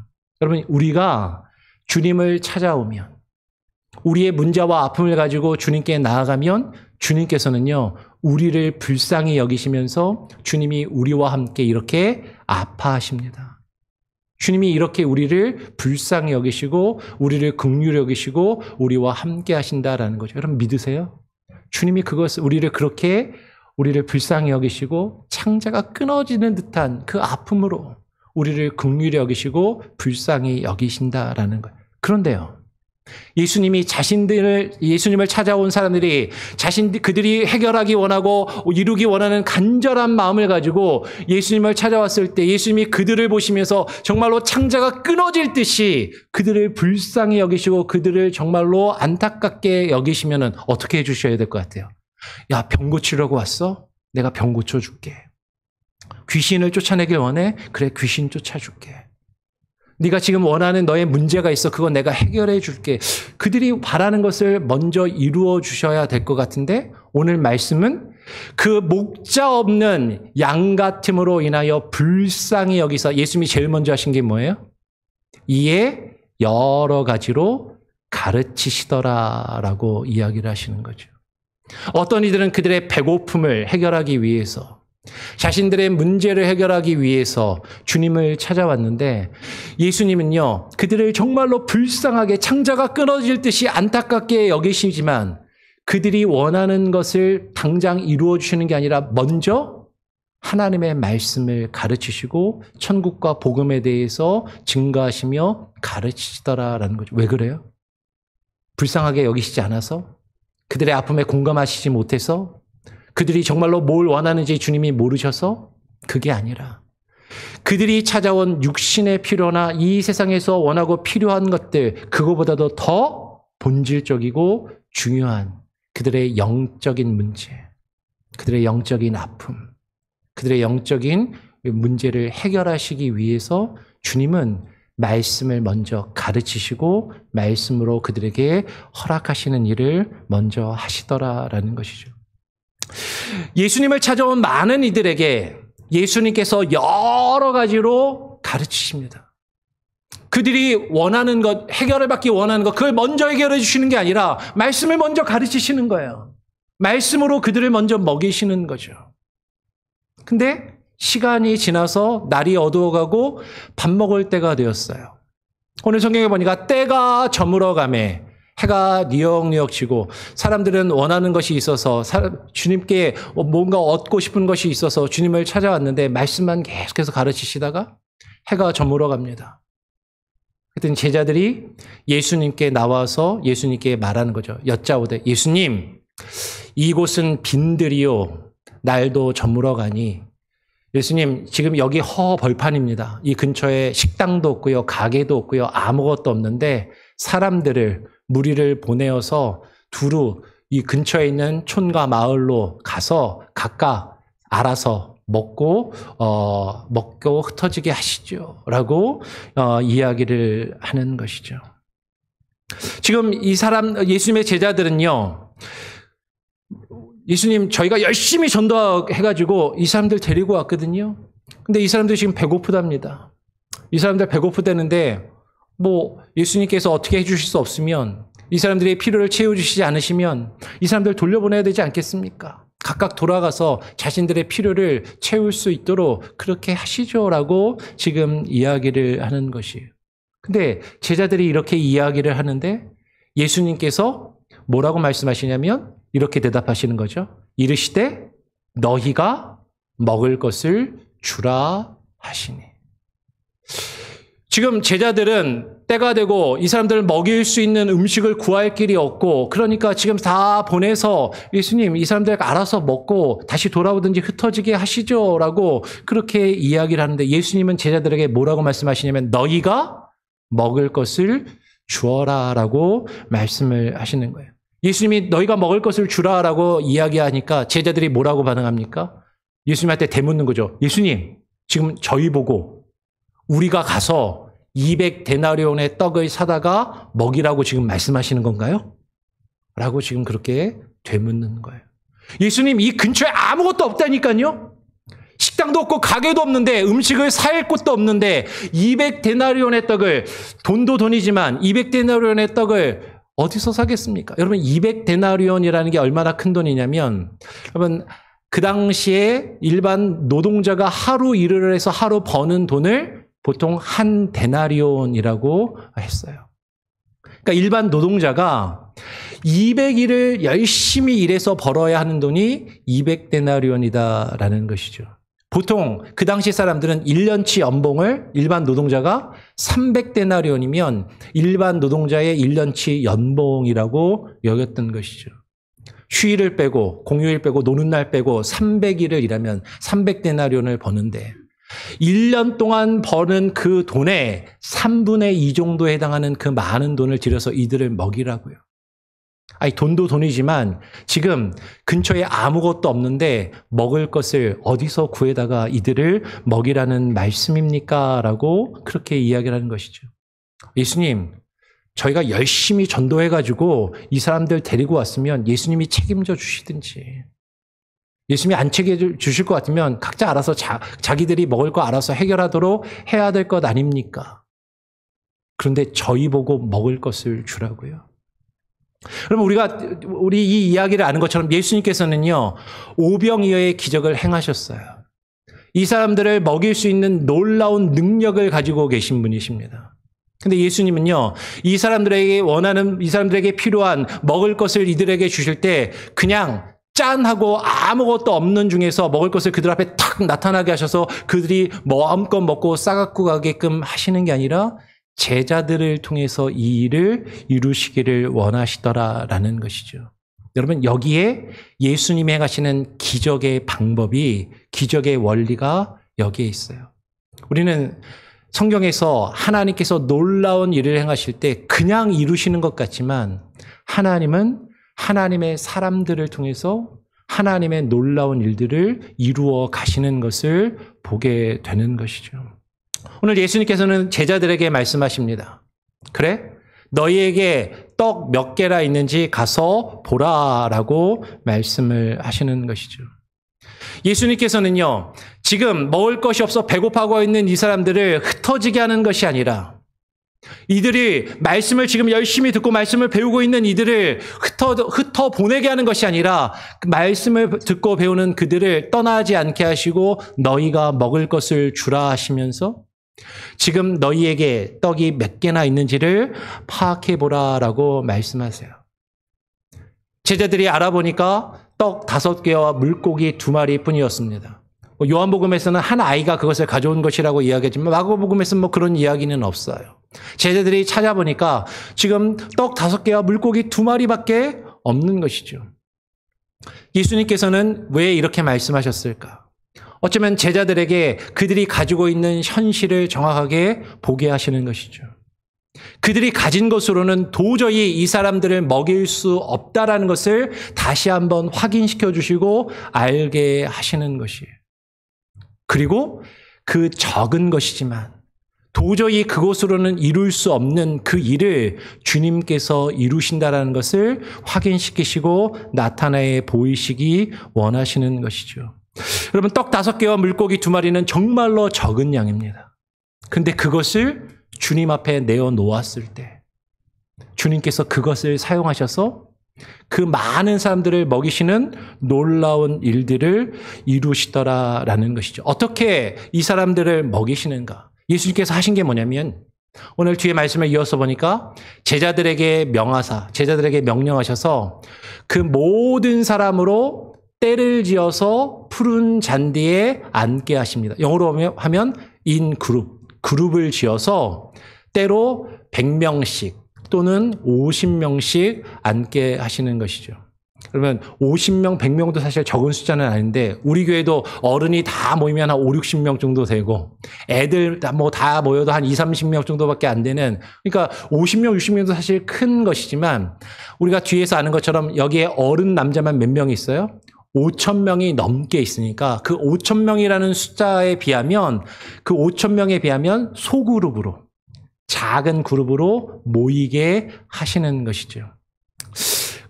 여러분, 우리가 주님을 찾아오면, 우리의 문제와 아픔을 가지고 주님께 나아가면 주님께서는요, 우리를 불쌍히 여기시면서 주님이 우리와 함께 이렇게 아파하십니다. 주님이 이렇게 우리를 불쌍히 여기시고 우리를 긍휼히 여기시고 우리와 함께 하신다라는 거죠. 여러분, 믿으세요? 주님이 그것을, 우리를 불쌍히 여기시고 창자가 끊어지는 듯한 그 아픔으로 우리를 긍휼히 여기시고 불쌍히 여기신다라는 거예요. 그런데요, 예수님을 찾아온 사람들이 그들이 해결하기 원하고 이루기 원하는 간절한 마음을 가지고 예수님을 찾아왔을 때 예수님이 그들을 보시면서 정말로 창자가 끊어질 듯이 그들을 불쌍히 여기시고 그들을 정말로 안타깝게 여기시면은 어떻게 해주셔야 될 것 같아요? 야, 병 고치려고 왔어? 내가 병 고쳐줄게. 귀신을 쫓아내길 원해? 그래, 귀신 쫓아줄게. 네가 지금 원하는 너의 문제가 있어. 그건 내가 해결해 줄게. 그들이 바라는 것을 먼저 이루어 주셔야 될 것 같은데, 오늘 말씀은 그 목자 없는 양 같음으로 인하여 불쌍히 여기서 예수님이 제일 먼저 하신 게 뭐예요? 이에 여러 가지로 가르치시더라라고 이야기를 하시는 거죠. 어떤 이들은 그들의 배고픔을 해결하기 위해서, 자신들의 문제를 해결하기 위해서 주님을 찾아왔는데, 예수님은요, 그들을 정말로 불쌍하게 창자가 끊어질 듯이 안타깝게 여기시지만 그들이 원하는 것을 당장 이루어 주시는 게 아니라 먼저 하나님의 말씀을 가르치시고 천국과 복음에 대해서 증거하시며 가르치시더라라는 거죠. 왜 그래요? 불쌍하게 여기시지 않아서? 그들의 아픔에 공감하시지 못해서? 그들이 정말로 뭘 원하는지 주님이 모르셔서? 그게 아니라 그들이 찾아온 육신의 필요나 이 세상에서 원하고 필요한 것들, 그거보다도 더 본질적이고 중요한 그들의 영적인 문제, 그들의 영적인 아픔, 그들의 영적인 문제를 해결하시기 위해서 주님은 말씀을 먼저 가르치시고 말씀으로 그들에게 허락하시는 일을 먼저 하시더라라는 것이죠. 예수님을 찾아온 많은 이들에게 예수님께서 여러 가지로 가르치십니다. 그들이 원하는 것, 해결을 받기 원하는 것, 그걸 먼저 해결해 주시는 게 아니라 말씀을 먼저 가르치시는 거예요. 말씀으로 그들을 먼저 먹이시는 거죠. 근데 시간이 지나서 날이 어두워가고 밥 먹을 때가 되었어요. 오늘 성경에 보니까 때가 저물어가매 해가 뉘역뉘역 지고 사람들은 원하는 것이 있어서 주님께 뭔가 얻고 싶은 것이 있어서 주님을 찾아왔는데 말씀만 계속해서 가르치시다가 해가 저물어갑니다. 그랬더니 제자들이 예수님께 나와서 예수님께 말하는 거죠. 여짜오되 예수님, 이곳은 빈들이요 날도 저물어가니 예수님, 지금 여기 허벌판입니다. 이 근처에 식당도 없고요, 가게도 없고요, 아무것도 없는데 사람들을, 무리를 보내어서 두루 이 근처에 있는 촌과 마을로 가서 각각 알아서 먹고 흩어지게 하시죠. 라고 이야기를 하는 것이죠. 지금 예수님의 제자들은요, 예수님, 저희가 열심히 전도해가지고 이 사람들 데리고 왔거든요. 근데 이 사람들 지금 배고프답니다. 이 사람들 배고프다는데, 예수님께서 어떻게 해주실 수 없으면, 이 사람들의 필요를 채워주시지 않으시면, 이 사람들 돌려보내야 되지 않겠습니까? 각각 돌아가서 자신들의 필요를 채울 수 있도록 그렇게 하시죠라고 지금 이야기를 하는 것이에요. 근데 제자들이 이렇게 이야기를 하는데 예수님께서 뭐라고 말씀하시냐면 이렇게 대답하시는 거죠. 이르시되 너희가 먹을 것을 주라 하시니. 지금 제자들은 때가 되고 이 사람들을 먹일 수 있는 음식을 구할 길이 없고 그러니까 지금 다 보내서 예수님 이 사람들 알아서 먹고 다시 돌아오든지 흩어지게 하시죠 라고 그렇게 이야기를 하는데 예수님은 제자들에게 뭐라고 말씀하시냐면 너희가 먹을 것을 주어라 라고 말씀을 하시는 거예요. 예수님이 너희가 먹을 것을 주라 라고 이야기하니까 제자들이 뭐라고 반응합니까? 예수님한테 대묻는 거죠. 예수님 지금 저희 보고 우리가 가서 200데나리온의 떡을 사다가 먹이라고 지금 말씀하시는 건가요? 라고 지금 그렇게 되묻는 거예요. 예수님 이 근처에 아무것도 없다니까요. 식당도 없고 가게도 없는데 음식을 살 곳도 없는데 200데나리온의 떡을 돈도 돈이지만 200데나리온의 떡을 어디서 사겠습니까? 여러분 200데나리온이라는 게 얼마나 큰 돈이냐면 여러분 그 당시에 일반 노동자가 하루 일을 해서 하루 버는 돈을 보통 한 데나리온이라고 했어요. 그러니까 일반 노동자가 200일을 열심히 일해서 벌어야 하는 돈이 200데나리온이다라는 것이죠. 보통 그 당시 사람들은 1년치 연봉을 일반 노동자가 300데나리온이면 일반 노동자의 1년치 연봉이라고 여겼던 것이죠. 휴일을 빼고 공휴일 빼고 노는 날 빼고 300일을 일하면 300데나리온을 버는데 1년 동안 버는 그 돈의 3분의 2 정도에 해당하는 그 많은 돈을 들여서 이들을 먹이라고요. 아니 돈도 돈이지만 지금 근처에 아무것도 없는데 먹을 것을 어디서 구해다가 이들을 먹이라는 말씀입니까? 라고 그렇게 이야기를 하는 것이죠. 예수님, 저희가 열심히 전도해가지고 이 사람들 데리고 왔으면 예수님이 책임져 주시든지 예수님이 안 책임져 주실 것 같으면 각자 알아서 자기들이 먹을 거 알아서 해결하도록 해야 될 것 아닙니까? 그런데 저희 보고 먹을 것을 주라고요. 그럼 우리 이 이야기를 아는 것처럼 예수님께서는요, 오병이어의 기적을 행하셨어요. 이 사람들을 먹일 수 있는 놀라운 능력을 가지고 계신 분이십니다. 근데 예수님은요, 이 사람들에게 필요한 먹을 것을 이들에게 주실 때 그냥 짠 하고 아무것도 없는 중에서 먹을 것을 그들 앞에 탁 나타나게 하셔서 그들이 마음껏 먹고 싸갖고 가게끔 하시는 게 아니라 제자들을 통해서 이 일을 이루시기를 원하시더라라는 것이죠. 여러분, 여기에 예수님이 행하시는 기적의 방법이, 기적의 원리가 여기에 있어요. 우리는 성경에서 하나님께서 놀라운 일을 행하실 때 그냥 이루시는 것 같지만 하나님은 하나님의 사람들을 통해서 하나님의 놀라운 일들을 이루어 가시는 것을 보게 되는 것이죠. 오늘 예수님께서는 제자들에게 말씀하십니다. 그래? 너희에게 떡 몇 개나 있는지 가서 보라라고 말씀을 하시는 것이죠. 예수님께서는요, 지금 먹을 것이 없어 배고파하고 있는 이 사람들을 흩어지게 하는 것이 아니라 이들이 말씀을 지금 열심히 듣고 말씀을 배우고 있는 이들을 흩어 보내게 하는 것이 아니라 그 말씀을 듣고 배우는 그들을 떠나지 않게 하시고 너희가 먹을 것을 주라 하시면서 지금 너희에게 떡이 몇 개나 있는지를 파악해 보라라고 말씀하세요. 제자들이 알아보니까 떡 5개와 물고기 2마리 뿐이었습니다. 요한복음에서는 한 아이가 그것을 가져온 것이라고 이야기하지만 마가복음에서는 그런 이야기는 없어요. 제자들이 찾아보니까 지금 떡 5개와 물고기 2마리밖에 없는 것이죠. 예수님께서는 왜 이렇게 말씀하셨을까? 어쩌면 제자들에게 그들이 가지고 있는 현실을 정확하게 보게 하시는 것이죠. 그들이 가진 것으로는 도저히 이 사람들을 먹일 수 없다라는 것을 다시 한번 확인시켜 주시고 알게 하시는 것이에요. 그리고 그 적은 것이지만 도저히 그것으로는 이룰 수 없는 그 일을 주님께서 이루신다라는 것을 확인시키시고 나타내 보이시기 원하시는 것이죠. 여러분, 떡 5개와 물고기 2마리는 정말로 적은 양입니다. 근데 그것을 주님 앞에 내어놓았을 때 주님께서 그것을 사용하셔서 그 많은 사람들을 먹이시는 놀라운 일들을 이루시더라라는 것이죠. 어떻게 이 사람들을 먹이시는가? 예수님께서 하신 게 뭐냐면 오늘 뒤에 말씀을 이어서 보니까 제자들에게 명령하셔서 그 모든 사람으로 때를 지어서 푸른 잔디에 앉게 하십니다. 영어로 하면 그룹을 지어서 때로 100명씩 또는 50명씩 앉게 하시는 것이죠. 그러면 50명, 100명도 사실 적은 숫자는 아닌데 우리 교회도 어른이 다 모이면 한 5, 60명 정도 되고 애들 다 모여도 한 2, 30명 정도밖에 안 되는, 그러니까 50명, 60명도 사실 큰 것이지만 우리가 뒤에서 아는 것처럼 여기에 어른 남자만 몇 명이 있어요? 5,000명이 넘게 있으니까 그 5,000명이라는 숫자에 비하면 그 5,000명에 비하면 소그룹으로 작은 그룹으로 모이게 하시는 것이죠.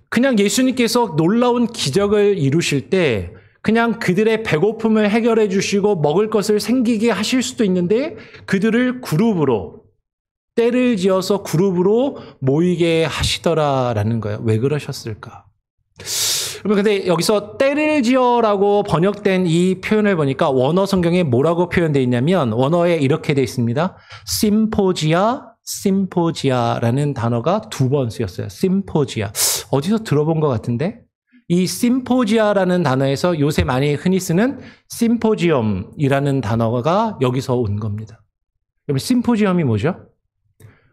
그냥 예수님께서 놀라운 기적을 이루실 때 그냥 그들의 배고픔을 해결해 주시고 먹을 것을 생기게 하실 수도 있는데 그들을 그룹으로 때를 지어서 그룹으로 모이게 하시더라라는 거예요. 왜 그러셨을까? 여러분, 근데 여기서 때를 지어라고 번역된 이 표현을 보니까 원어 성경에 뭐라고 표현되어 있냐면 원어에 이렇게 되어 있습니다. 심포지아라는 단어가 2번 쓰였어요. 심포지아. 어디서 들어본 것 같은데? 이 심포지아라는 단어에서 요새 많이 흔히 쓰는 심포지엄이라는 단어가 여기서 온 겁니다. 여러분, 심포지엄이 뭐죠?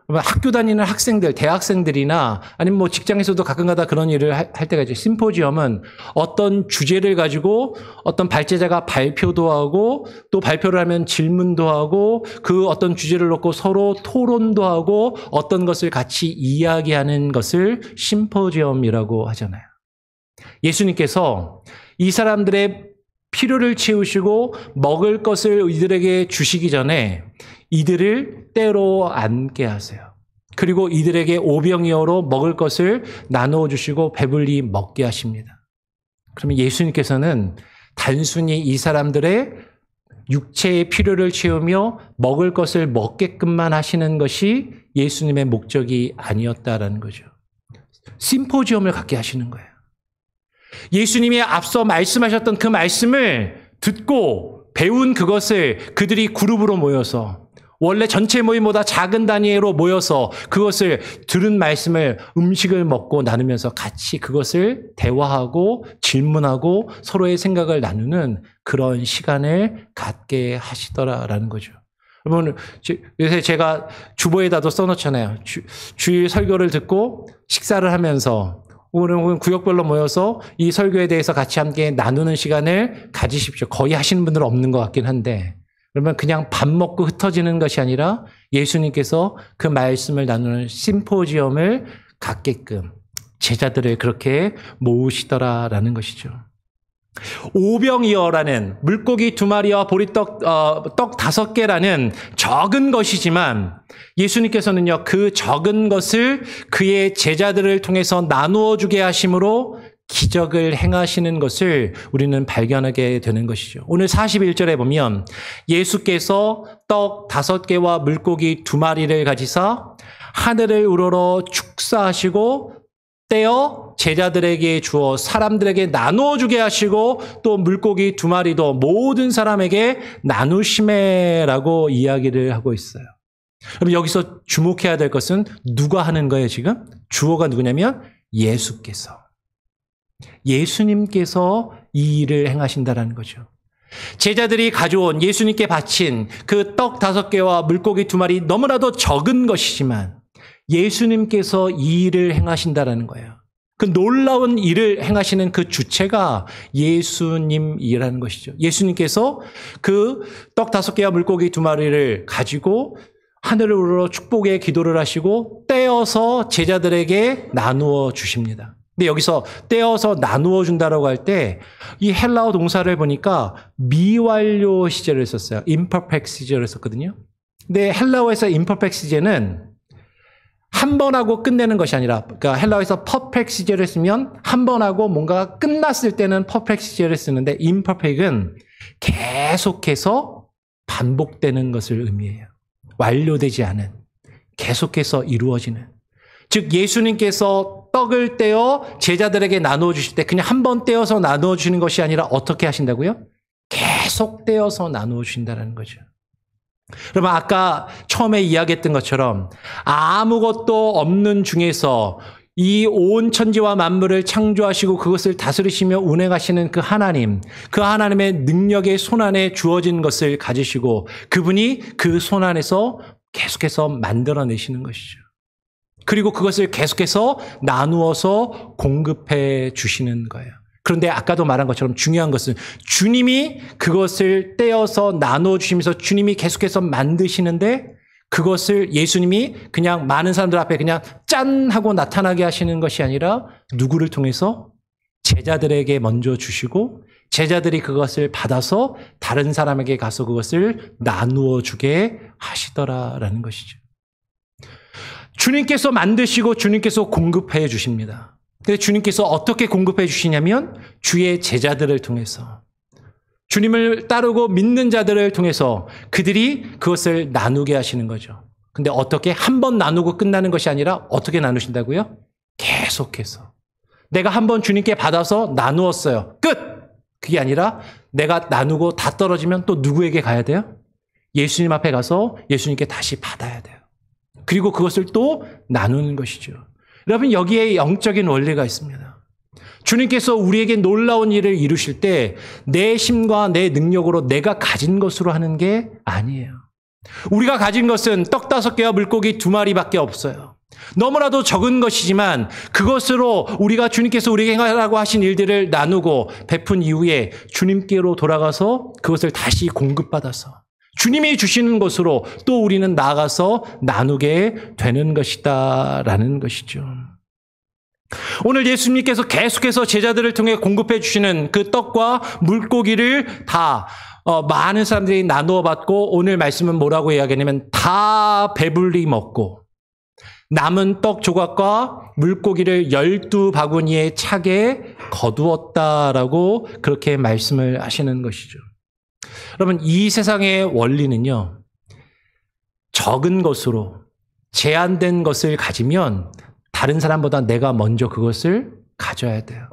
학교 다니는 학생들, 대학생들이나 아니면 직장에서도 가끔가다 그런 일을 할 때가 있죠. 심포지엄은 어떤 주제를 가지고 어떤 발제자가 발표도 하고 또 발표를 하면 질문도 하고 그 어떤 주제를 놓고 서로 토론도 하고 어떤 것을 같이 이야기하는 것을 심포지엄이라고 하잖아요. 예수님께서 이 사람들의 필요를 채우시고 먹을 것을 이들에게 주시기 전에 이들을 때로 앉게 하세요. 그리고 이들에게 오병이어로 먹을 것을 나누어 주시고 배불리 먹게 하십니다. 그러면 예수님께서는 단순히 이 사람들의 육체의 필요를 채우며 먹을 것을 먹게끔만 하시는 것이 예수님의 목적이 아니었다라는 거죠. 심포지엄을 갖게 하시는 거예요. 예수님이 앞서 말씀하셨던 그 말씀을 듣고 배운 그것을 그들이 그룹으로 모여서 원래 전체 모임보다 작은 단위로 모여서 그것을 들은 말씀을 음식을 먹고 나누면서 같이 그것을 대화하고 질문하고 서로의 생각을 나누는 그런 시간을 갖게 하시더라라는 거죠. 여러분, 요새 제가 주보에다도 써놓잖아요. 주일 설교를 듣고 식사를 하면서 오늘은 구역별로 모여서 이 설교에 대해서 같이 함께 나누는 시간을 가지십시오. 거의 하시는 분들은 없는 것 같긴 한데, 그러면 그냥 밥 먹고 흩어지는 것이 아니라 예수님께서 그 말씀을 나누는 심포지엄을 갖게끔 제자들을 그렇게 모으시더라라는 것이죠. 오병이어라는 물고기 2마리와 보리떡 떡 5개라는 적은 것이지만 예수님께서는요, 그 적은 것을 그의 제자들을 통해서 나누어 주게 하심으로 기적을 행하시는 것을 우리는 발견하게 되는 것이죠. 오늘 41절에 보면 예수께서 떡 5개와 물고기 2마리를 가지사 하늘을 우러러 축사하시고 떼어 제자들에게 주어 사람들에게 나누어 주게 하시고 또 물고기 2마리도 모든 사람에게 나누심에라고 이야기를 하고 있어요. 그럼 여기서 주목해야 될 것은 누가 하는 거예요, 지금? 주어가 누구냐면 예수님께서 이 일을 행하신다라는 거죠. 제자들이 가져온 예수님께 바친 그 떡 5개와 물고기 2마리 너무나도 적은 것이지만 예수님께서 이 일을 행하신다라는 거예요. 그 놀라운 일을 행하시는 그 주체가 예수님이라는 것이죠. 예수님께서 그 떡 5개와 물고기 2마리를 가지고 하늘을 우러러 축복의 기도를 하시고 떼어서 제자들에게 나누어 주십니다. 근데 여기서 떼어서 나누어 준다라고 할 때 이 헬라어 동사를 보니까 미완료 시제를 썼어요. imperfect 시제를 썼거든요. 근데 헬라어에서 imperfect 시제는 한 번 하고 끝내는 것이 아니라, 그러니까 헬라어에서 perfect 시제를 쓰면 한 번 하고 뭔가 끝났을 때는 perfect 시제를 쓰는데 imperfect은 계속해서 반복되는 것을 의미해요. 완료되지 않은, 계속해서 이루어지는. 즉 예수님께서 떡을 떼어 제자들에게 나누어 주실 때 그냥 한 번 떼어서 나누어 주시는 것이 아니라 어떻게 하신다고요? 계속 떼어서 나누어 주신다는 거죠. 그러면 아까 처음에 이야기했던 것처럼 아무것도 없는 중에서 이 온 천지와 만물을 창조하시고 그것을 다스리시며 운행하시는 그 하나님, 그 하나님의 능력의 손안에 주어진 것을 가지시고 그분이 그 손안에서 계속해서 만들어내시는 것이죠. 그리고 그것을 계속해서 나누어서 공급해 주시는 거예요. 그런데 아까도 말한 것처럼 중요한 것은 주님이 그것을 떼어서 나누어 주시면서 주님이 계속해서 만드시는데 그것을 예수님이 그냥 많은 사람들 앞에 그냥 짠 하고 나타나게 하시는 것이 아니라 누구를 통해서 제자들에게 먼저 주시고 제자들이 그것을 받아서 다른 사람에게 가서 그것을 나누어 주게 하시더라라는 것이죠. 주님께서 만드시고 주님께서 공급해 주십니다. 근데 주님께서 어떻게 공급해 주시냐면 주의 제자들을 통해서, 주님을 따르고 믿는 자들을 통해서 그들이 그것을 나누게 하시는 거죠. 근데 어떻게 한 번 나누고 끝나는 것이 아니라 어떻게 나누신다고요? 계속해서. 내가 한 번 주님께 받아서 나누었어요. 끝! 그게 아니라 내가 나누고 다 떨어지면 또 누구에게 가야 돼요? 예수님 앞에 가서 예수님께 다시 받아야 돼요. 그리고 그것을 또 나누는 것이죠. 여러분, 여기에 영적인 원리가 있습니다. 주님께서 우리에게 놀라운 일을 이루실 때 내 힘과 내 능력으로 내가 가진 것으로 하는 게 아니에요. 우리가 가진 것은 떡 5개와 물고기 2마리밖에 없어요. 너무나도 적은 것이지만 그것으로 우리가 주님께서 우리에게 하라고 하신 일들을 나누고 베푼 이후에 주님께로 돌아가서 그것을 다시 공급받아서 주님이 주시는 것으로 또 우리는 나아가서 나누게 되는 것이다라는 것이죠. 오늘 예수님께서 계속해서 제자들을 통해 공급해 주시는 그 떡과 물고기를 다 많은 사람들이 나누어 받고 오늘 말씀은 뭐라고 이야기하냐면 다 배불리 먹고 남은 떡 조각과 물고기를 12바구니에 차게 거두었다라고 그렇게 말씀을 하시는 것이죠. 여러분, 이 세상의 원리는요, 적은 것으로 제한된 것을 가지면 다른 사람보다 내가 먼저 그것을 가져야 돼요.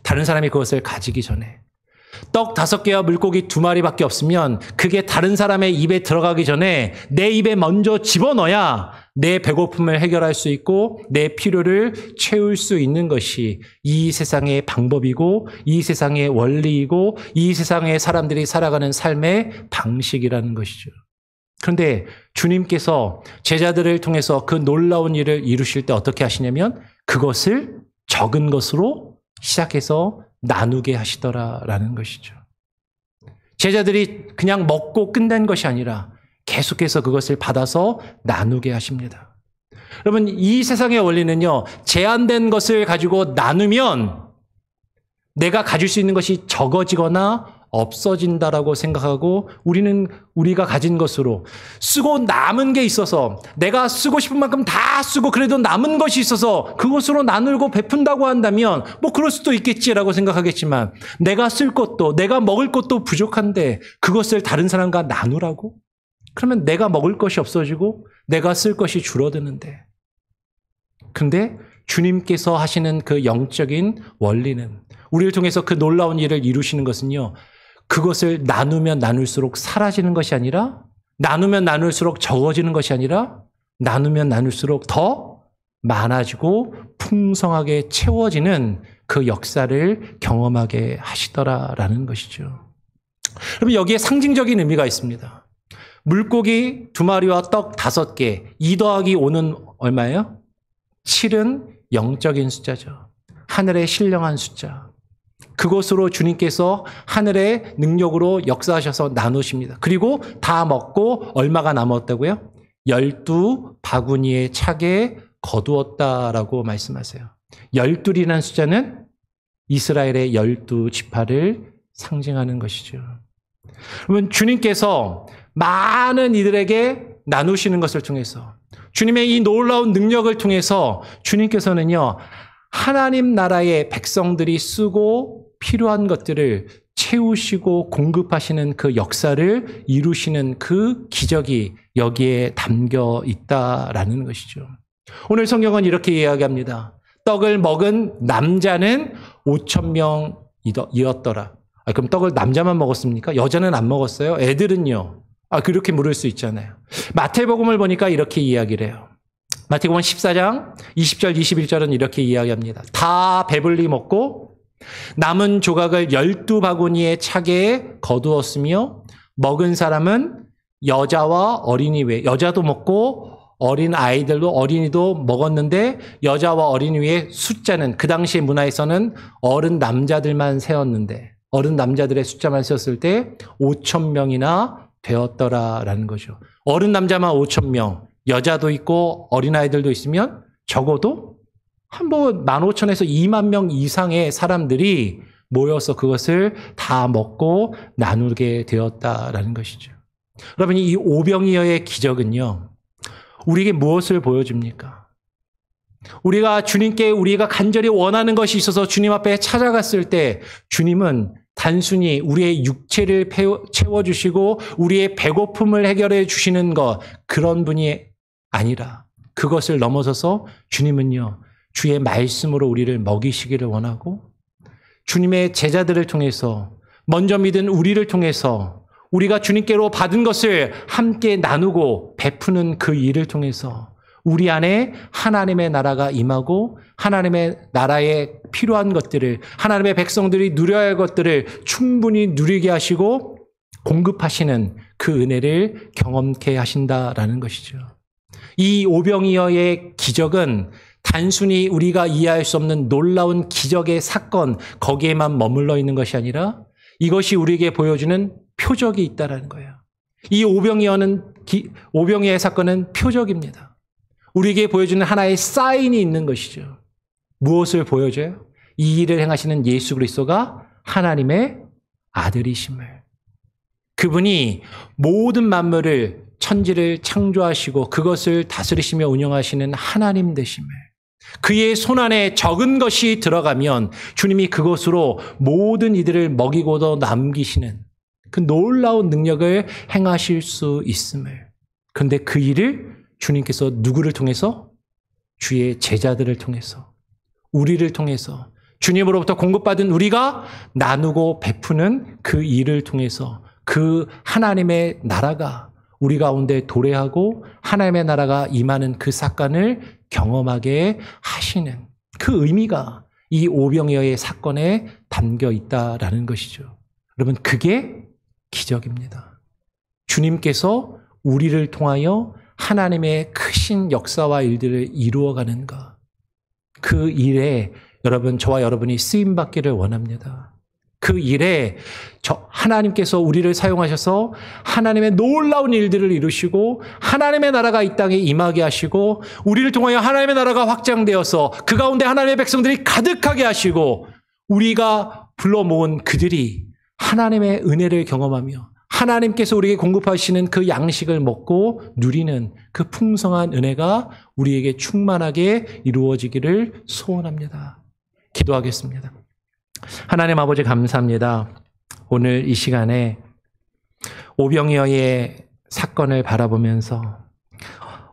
다른 사람이 그것을 가지기 전에. 떡 5개와 물고기 2마리밖에 없으면 그게 다른 사람의 입에 들어가기 전에 내 입에 먼저 집어넣어야 내 배고픔을 해결할 수 있고 내 필요를 채울 수 있는 것이 이 세상의 방법이고 이 세상의 원리이고 이 세상의 사람들이 살아가는 삶의 방식이라는 것이죠. 그런데 주님께서 제자들을 통해서 그 놀라운 일을 이루실 때 어떻게 하시냐면 그것을 적은 것으로 시작해서 나누게 하시더라라는 것이죠. 제자들이 그냥 먹고 끝낸 것이 아니라 계속해서 그것을 받아서 나누게 하십니다. 여러분, 이 세상의 원리는요, 제한된 것을 가지고 나누면 내가 가질 수 있는 것이 적어지거나 없어진다라고 생각하고 우리가 가진 것으로 쓰고 남은 게 있어서 내가 쓰고 싶은 만큼 다 쓰고 그래도 남은 것이 있어서 그것으로 나누고 베푼다고 한다면 뭐 그럴 수도 있겠지라고 생각하겠지만 내가 쓸 것도 내가 먹을 것도 부족한데 그것을 다른 사람과 나누라고? 그러면 내가 먹을 것이 없어지고 내가 쓸 것이 줄어드는데. 근데 주님께서 하시는 그 영적인 원리는 우리를 통해서 그 놀라운 일을 이루시는 것은요. 그것을 나누면 나눌수록 사라지는 것이 아니라 나누면 나눌수록 적어지는 것이 아니라 나누면 나눌수록 더 많아지고 풍성하게 채워지는 그 역사를 경험하게 하시더라라는 것이죠. 그럼 여기에 상징적인 의미가 있습니다. 물고기 2마리와 떡 5개, 2 더하기 5는 얼마예요? 7은 영적인 숫자죠. 하늘의 신령한 숫자. 그것으로 주님께서 하늘의 능력으로 역사하셔서 나누십니다. 그리고 다 먹고 얼마가 남았다고요? 12바구니의 차게 거두었다라고 말씀하세요. 12이라는 숫자는 이스라엘의 12지파를 상징하는 것이죠. 그러면 주님께서 많은 이들에게 나누시는 것을 통해서 주님의 이 놀라운 능력을 통해서 주님께서는요. 하나님 나라의 백성들이 쓰고 필요한 것들을 채우시고 공급하시는 그 역사를 이루시는 그 기적이 여기에 담겨 있다라는 것이죠. 오늘 성경은 이렇게 이야기합니다. 떡을 먹은 남자는 5,000명이었더라. 그럼 떡을 남자만 먹었습니까? 여자는 안 먹었어요? 애들은요? 그렇게 물을 수 있잖아요. 마태복음을 보니까 이렇게 이야기를 해요. 마태복음 14장 20절 21절은 이렇게 이야기합니다. 다 배불리 먹고 남은 조각을 12바구니의 차게에 거두었으며 먹은 사람은 여자와 어린이 외에 여자도 먹고 어린 아이들도 어린이도 먹었는데 여자와 어린이 외에 숫자는 그 당시 문화에서는 어른 남자들만 세었는데 어른 남자들의 숫자만 세었을 때 5,000명이나 되었더라라는 거죠. 어른 남자만 5,000명, 여자도 있고 어린아이들도 있으면 적어도 한 15,000에서 2만 명 이상의 사람들이 모여서 그것을 다 먹고 나누게 되었다라는 것이죠. 여러분, 이 오병이어의 기적은요, 우리에게 무엇을 보여줍니까? 우리가 주님께 우리가 간절히 원하는 것이 있어서 주님 앞에 찾아갔을 때 주님은 단순히 우리의 육체를 채워주시고 우리의 배고픔을 해결해 주시는 것, 그런 분이 아니라 그것을 넘어서서 주님은요, 주의 말씀으로 우리를 먹이시기를 원하고 주님의 제자들을 통해서 먼저 믿은 우리를 통해서 우리가 주님께로 받은 것을 함께 나누고 베푸는 그 일을 통해서 우리 안에 하나님의 나라가 임하고 하나님의 나라에 필요한 것들을 하나님의 백성들이 누려야 할 것들을 충분히 누리게 하시고 공급하시는 그 은혜를 경험케 하신다라는 것이죠. 이 오병이어의 기적은 단순히 우리가 이해할 수 없는 놀라운 기적의 사건, 거기에만 머물러 있는 것이 아니라 이것이 우리에게 보여주는 표적이 있다는 거예요. 이 오병이어의 사건은 표적입니다. 우리에게 보여주는 하나의 사인이 있는 것이죠. 무엇을 보여줘요? 이 일을 행하시는 예수 그리스도가 하나님의 아들이심을. 그분이 모든 만물을 천지를 창조하시고 그것을 다스리시며 운영하시는 하나님 되심을. 그의 손안에 적은 것이 들어가면 주님이 그것으로 모든 이들을 먹이고도 남기시는 그 놀라운 능력을 행하실 수 있음을. 그런데 그 일을 주님께서 누구를 통해서? 주의 제자들을 통해서, 우리를 통해서 주님으로부터 공급받은 우리가 나누고 베푸는 그 일을 통해서 그 하나님의 나라가 우리 가운데 도래하고 하나님의 나라가 임하는 그 사건을 경험하게 하시는 그 의미가 이 오병이어의 사건에 담겨 있다라는 것이죠. 여러분, 그게 기적입니다. 주님께서 우리를 통하여 하나님의 크신 역사와 일들을 이루어가는 것, 그 일에 여러분, 저와 여러분이 쓰임받기를 원합니다. 그 일에 하나님께서 우리를 사용하셔서 하나님의 놀라운 일들을 이루시고 하나님의 나라가 이 땅에 임하게 하시고 우리를 통하여 하나님의 나라가 확장되어서 그 가운데 하나님의 백성들이 가득하게 하시고 우리가 불러 모은 그들이 하나님의 은혜를 경험하며 하나님께서 우리에게 공급하시는 그 양식을 먹고 누리는 그 풍성한 은혜가 우리에게 충만하게 이루어지기를 소원합니다. 기도하겠습니다. 하나님 아버지, 감사합니다. 오늘 이 시간에 오병이어의 사건을 바라보면서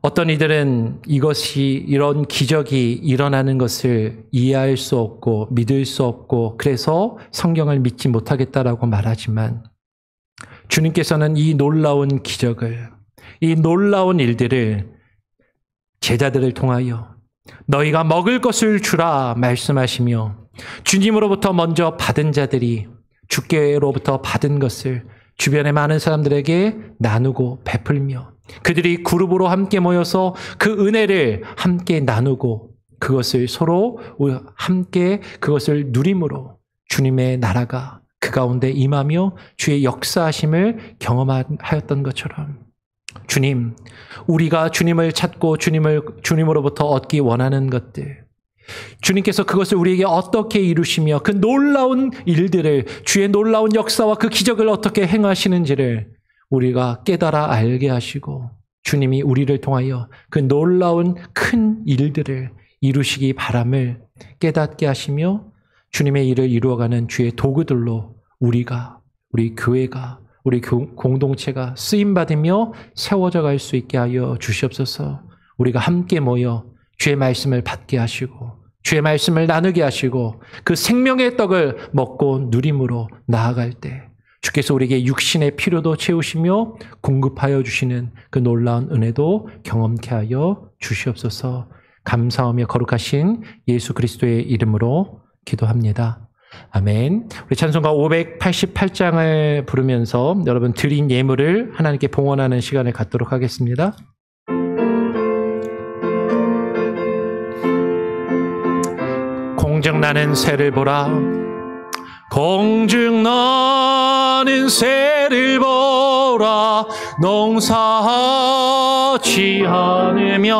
어떤 이들은 이것이 이런 기적이 일어나는 것을 이해할 수 없고 믿을 수 없고 그래서 성경을 믿지 못하겠다라고 말하지만 주님께서는 이 놀라운 기적을, 이 놀라운 일들을 제자들을 통하여 너희가 먹을 것을 주라 말씀하시며 주님으로부터 먼저 받은 자들이 주께로부터 받은 것을 주변의 많은 사람들에게 나누고 베풀며 그들이 그룹으로 함께 모여서 그 은혜를 함께 나누고 그것을 서로 함께 그것을 누림으로 주님의 나라가 그 가운데 임하며 주의 역사하심을 경험하였던 것처럼 주님, 우리가 주님을 찾고 주님으로부터 얻기 원하는 것들, 주님께서 그것을 우리에게 어떻게 이루시며 그 놀라운 일들을, 주의 놀라운 역사와 그 기적을 어떻게 행하시는지를 우리가 깨달아 알게 하시고 주님이 우리를 통하여 그 놀라운 큰 일들을 이루시기 바람을 깨닫게 하시며 주님의 일을 이루어가는 주의 도구들로 우리 교회가, 우리 공동체가 쓰임받으며 세워져 갈 수 있게 하여 주시옵소서. 우리가 함께 모여 주의 말씀을 받게 하시고 주의 말씀을 나누게 하시고 그 생명의 떡을 먹고 누림으로 나아갈 때 주께서 우리에게 육신의 필요도 채우시며 공급하여 주시는 그 놀라운 은혜도 경험케 하여 주시옵소서. 감사하며 거룩하신 예수 그리스도의 이름으로 기도합니다. 아멘. 우리 찬송가 588장을 부르면서 여러분 드린 예물을 하나님께 봉헌하는 시간을 갖도록 하겠습니다. 공증나는 새를 보라, 공증나는 새를 보라, 농사하지 않으며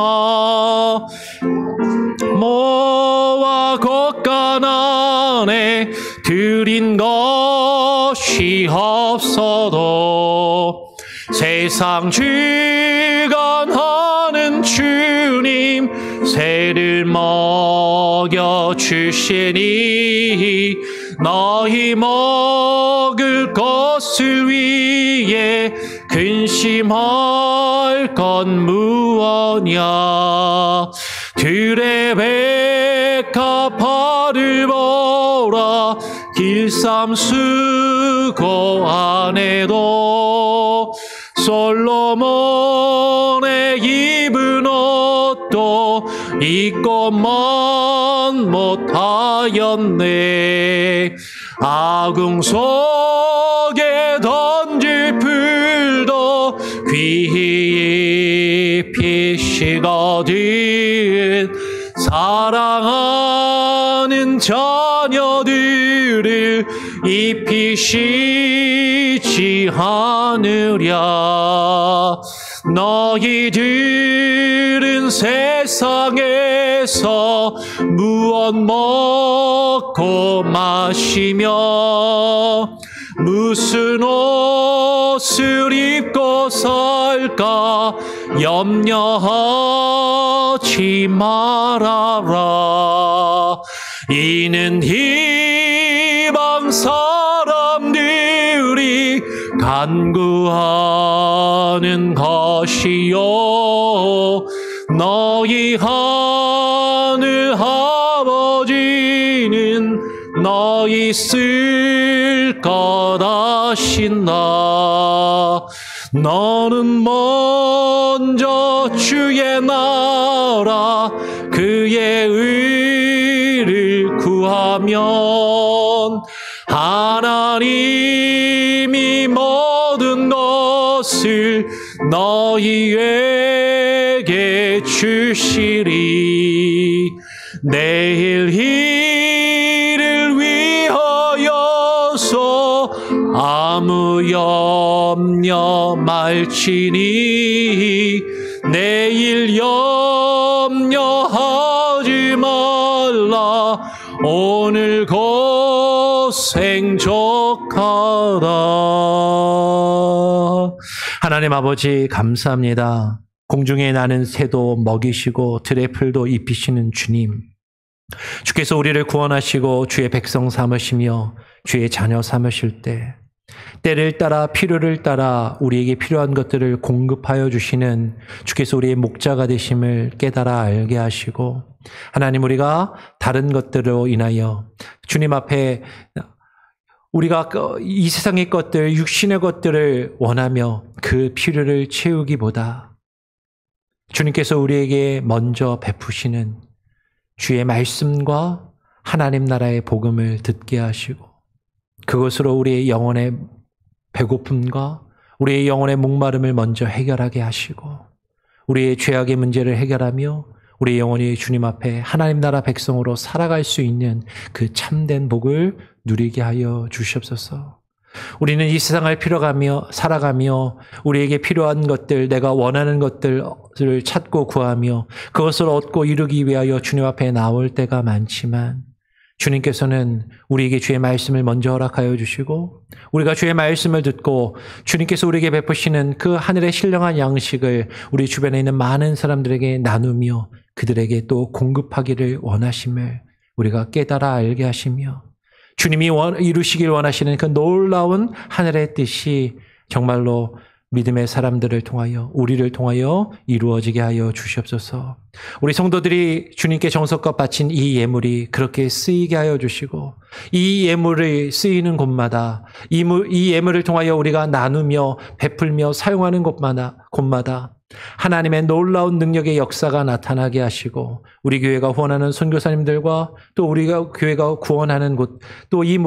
모아 곳간안에 들인 것이 없어도 세상 주관하는 주님 새를 먹여주시니 너희 먹을 것을 위해 근심할 건 무엇냐. 들의 백합화를 보라, 길쌈 수고 안 해도 솔로몬의 입은 옷도 입고만 못하였네. 아궁 속에 던질 풀도 귀히 피시거든 사랑하는 자녀들을 입히시지 않으랴. 너희들은 세상에서 무엇 먹고 마시며 무슨 옷을 입고 살까 염려하지 말아라. 이는 이방 사람들이 간구하는 것이요 너희 하늘 아버지는 너희 쓸 것 아신다. 너는 먼저 주의 나라 그의 의를 구하면 하나님이 모든 것을 너희에게 주시리. 내일 일을 위하여서 아무 염려 말지니 내일 염려하지 말라. 오늘 고생 족하다. 하나님 아버지 감사합니다. 공중에 나는 새도 먹이시고 들의 풀도 입히시는 주님. 주께서 우리를 구원하시고 주의 백성 삼으시며 주의 자녀 삼으실 때 때를 따라 필요를 따라 우리에게 필요한 것들을 공급하여 주시는 주께서 우리의 목자가 되심을 깨달아 알게 하시고 하나님 우리가 다른 것들로 인하여 주님 앞에 우리가 이 세상의 것들, 육신의 것들을 원하며 그 필요를 채우기보다 주님께서 우리에게 먼저 베푸시는 주의 말씀과 하나님 나라의 복음을 듣게 하시고 그것으로 우리의 영혼의 배고픔과 우리의 영혼의 목마름을 먼저 해결하게 하시고 우리의 죄악의 문제를 해결하며 우리의 영혼이 주님 앞에 하나님 나라 백성으로 살아갈 수 있는 그 참된 복을 누리게 하여 주시옵소서. 우리는 이 세상을 살아가며 우리에게 필요한 것들, 내가 원하는 것들을 찾고 구하며 그것을 얻고 이루기 위하여 주님 앞에 나올 때가 많지만 주님께서는 우리에게 주의 말씀을 먼저 허락하여 주시고 우리가 주의 말씀을 듣고 주님께서 우리에게 베푸시는 그 하늘의 신령한 양식을 우리 주변에 있는 많은 사람들에게 나누며 그들에게 또 공급하기를 원하심을 우리가 깨달아 알게 하시며 주님이 이루시길 원하시는 그 놀라운 하늘의 뜻이 정말로 믿음의 사람들을 통하여 우리를 통하여 이루어지게 하여 주시옵소서. 우리 성도들이 주님께 정성껏 바친 이 예물이 그렇게 쓰이게 하여 주시고 이 예물을 쓰이는 곳마다 이 예물을 통하여 우리가 나누며 베풀며 사용하는 곳마다 하나님의 놀라운 능력의 역사가 나타나게 하시고 우리 교회가 후원하는 선교사님들과 또 우리가 교회가 구원하는 곳 또 이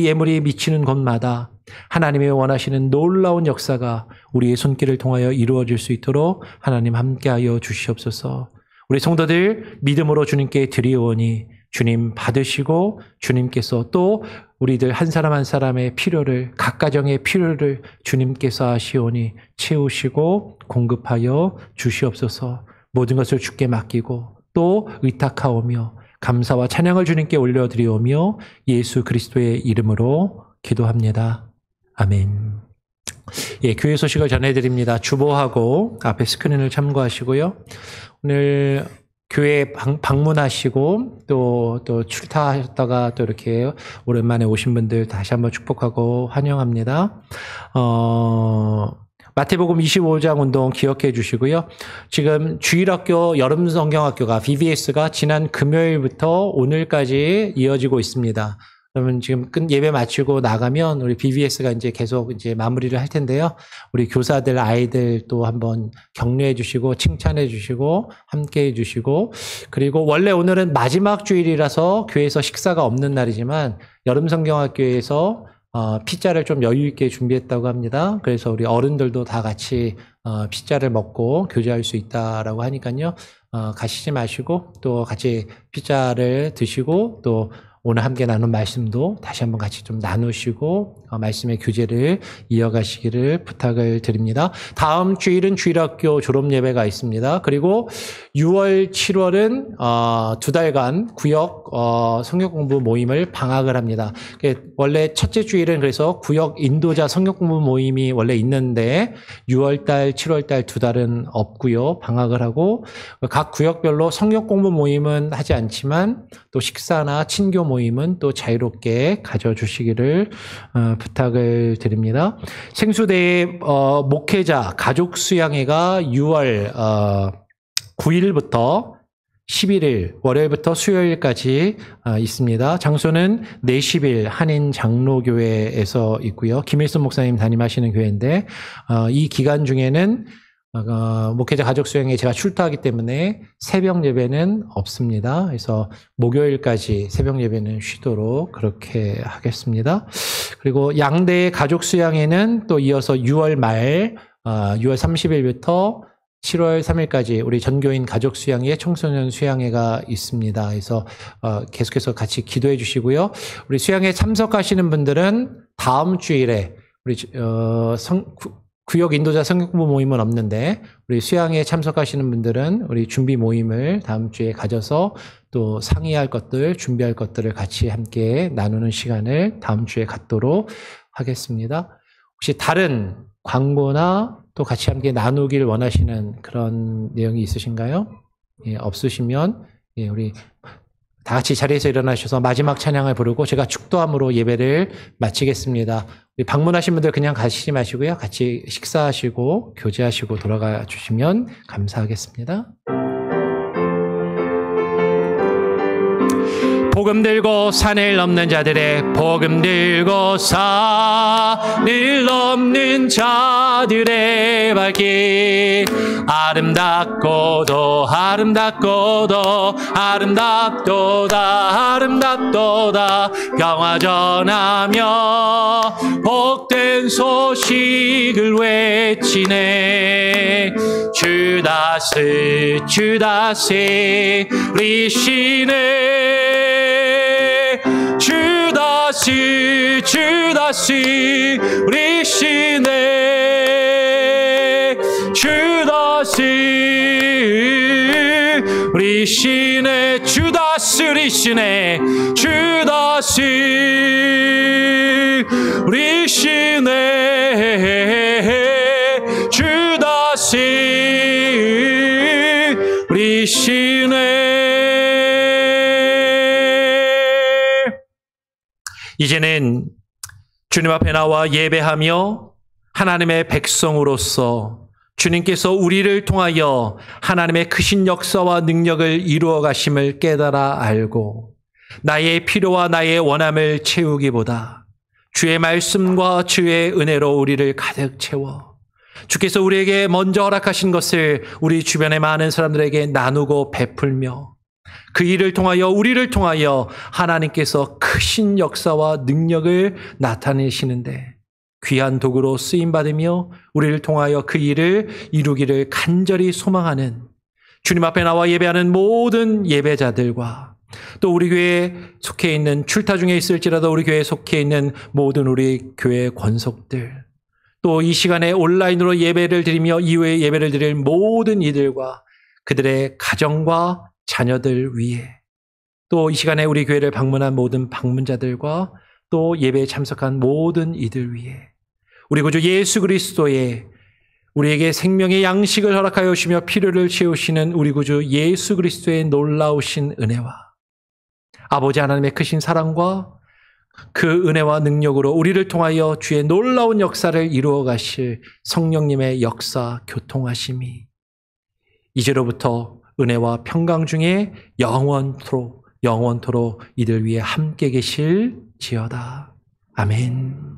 예물이 미치는 곳마다 하나님이 원하시는 놀라운 역사가 우리의 손길을 통하여 이루어질 수 있도록 하나님 함께하여 주시옵소서. 우리 성도들 믿음으로 주님께 드리오니 주님 받으시고 주님께서 또 우리들 한 사람 한 사람의 필요를 각 가정의 필요를 주님께서 하시오니 채우시고 공급하여 주시옵소서. 모든 것을 주께 맡기고 또 의탁하오며 감사와 찬양을 주님께 올려드리오며 예수 그리스도의 이름으로 기도합니다. 아멘. 예, 교회 소식을 전해드립니다. 주보하고 앞에 스크린을 참고하시고요. 오늘 교회 방문하시고 또 출타하셨다가 또 이렇게 오랜만에 오신 분들 다시 한번 축복하고 환영합니다. 마태복음 25장 운동 기억해 주시고요. 지금 주일학교 여름성경학교가 VBS가 지난 금요일부터 오늘까지 이어지고 있습니다. 그러면 지금 예배 마치고 나가면 우리 BBS가 이제 계속 이제 마무리를 할 텐데요. 우리 교사들, 아이들 또 한번 격려해 주시고 칭찬해 주시고 함께 해 주시고 그리고 원래 오늘은 마지막 주일이라서 교회에서 식사가 없는 날이지만 여름성경학교에서 피자를 좀 여유 있게 준비했다고 합니다. 그래서 우리 어른들도 다 같이 피자를 먹고 교제할 수 있다라고 하니까요. 가시지 마시고 또 같이 피자를 드시고 또 오늘 함께 나눈 말씀도 다시 한번 같이 좀 나누시고 말씀의 교제를 이어가시기를 부탁을 드립니다. 다음 주일은 주일학교 졸업예배가 있습니다. 그리고 6월, 7월은 두 달간 구역 성경공부 모임을 방학을 합니다. 원래 첫째 주일은 그래서 구역 인도자 성경공부 모임이 원래 있는데 6월달, 7월달 두 달은 없고요. 방학을 하고 각 구역별로 성경공부 모임은 하지 않지만 또 식사나 친교 모임은 또 자유롭게 가져주시기를 부탁을 드립니다. 생수대의 목회자 가족 수양회가 6월 9일부터 11일 월요일부터 수요일까지 있습니다. 장소는 내시빌 한인 장로교회에서 있고요. 김일순 목사님 담임하시는 교회인데 이 기간 중에는 목회자 가족 수양에 제가 출타하기 때문에 새벽 예배는 없습니다. 그래서 목요일까지 새벽 예배는 쉬도록 그렇게 하겠습니다. 그리고 양대 가족 수양회는 또 이어서 6월 말 6월 30일부터 7월 3일까지 우리 전교인 가족 수양회, 청소년 수양회가 있습니다. 그래서 계속해서 같이 기도해 주시고요. 우리 수양회 참석하시는 분들은 다음 주일에 우리 구역 인도자 성경공부 모임은 없는데 우리 수양회에 참석하시는 분들은 우리 준비 모임을 다음 주에 가져서 또 상의할 것들, 준비할 것들을 같이 함께 나누는 시간을 다음 주에 갖도록 하겠습니다. 혹시 다른 광고나 또 같이 함께 나누길 원하시는 그런 내용이 있으신가요? 예, 없으시면 예, 우리 다 같이 자리에서 일어나셔서 마지막 찬양을 부르고 제가 축도함으로 예배를 마치겠습니다. 우리 방문하신 분들 그냥 가시지 마시고요. 같이 식사하시고 교제하시고 돌아가 주시면 감사하겠습니다. 복음 들고 산을 넘는 자들의 복음 들고 산을 넘는 자들의 발길 아름답고도 아름답고도 아름답도다 아름답도다 평화 전하며 복된 소식을 외치네 주다스 주다스 리시네 주다스 주다스 리시네 주다스 리시네 주다스 리시네 주다스 리시네 주다스 리시네 이제는 주님 앞에 나와 예배하며 하나님의 백성으로서 주님께서 우리를 통하여 하나님의 크신 역사와 능력을 이루어 가심을 깨달아 알고 나의 필요와 나의 원함을 채우기보다 주의 말씀과 주의 은혜로 우리를 가득 채워 주께서 우리에게 먼저 허락하신 것을 우리 주변의 많은 사람들에게 나누고 베풀며 그 일을 통하여 우리를 통하여 하나님께서 크신 역사와 능력을 나타내시는데 귀한 도구로 쓰임받으며 우리를 통하여 그 일을 이루기를 간절히 소망하는 주님 앞에 나와 예배하는 모든 예배자들과 또 우리 교회에 속해 있는 출타 중에 있을지라도 우리 교회에 속해 있는 모든 우리 교회 권속들 또 이 시간에 온라인으로 예배를 드리며 이후에 예배를 드릴 모든 이들과 그들의 가정과 자녀들 위해 또 이 시간에 우리 교회를 방문한 모든 방문자들과 또 예배에 참석한 모든 이들 위해 우리 구주 예수 그리스도의 우리에게 생명의 양식을 허락하여 주시며 필요를 채우시는 우리 구주 예수 그리스도의 놀라우신 은혜와 아버지 하나님의 크신 사랑과 그 은혜와 능력으로 우리를 통하여 주의 놀라운 역사를 이루어 가실 성령님의 역사 교통하심이 이제로부터 은혜와 평강 중에 영원토록 이들 위해 함께 계실지어다. 아멘.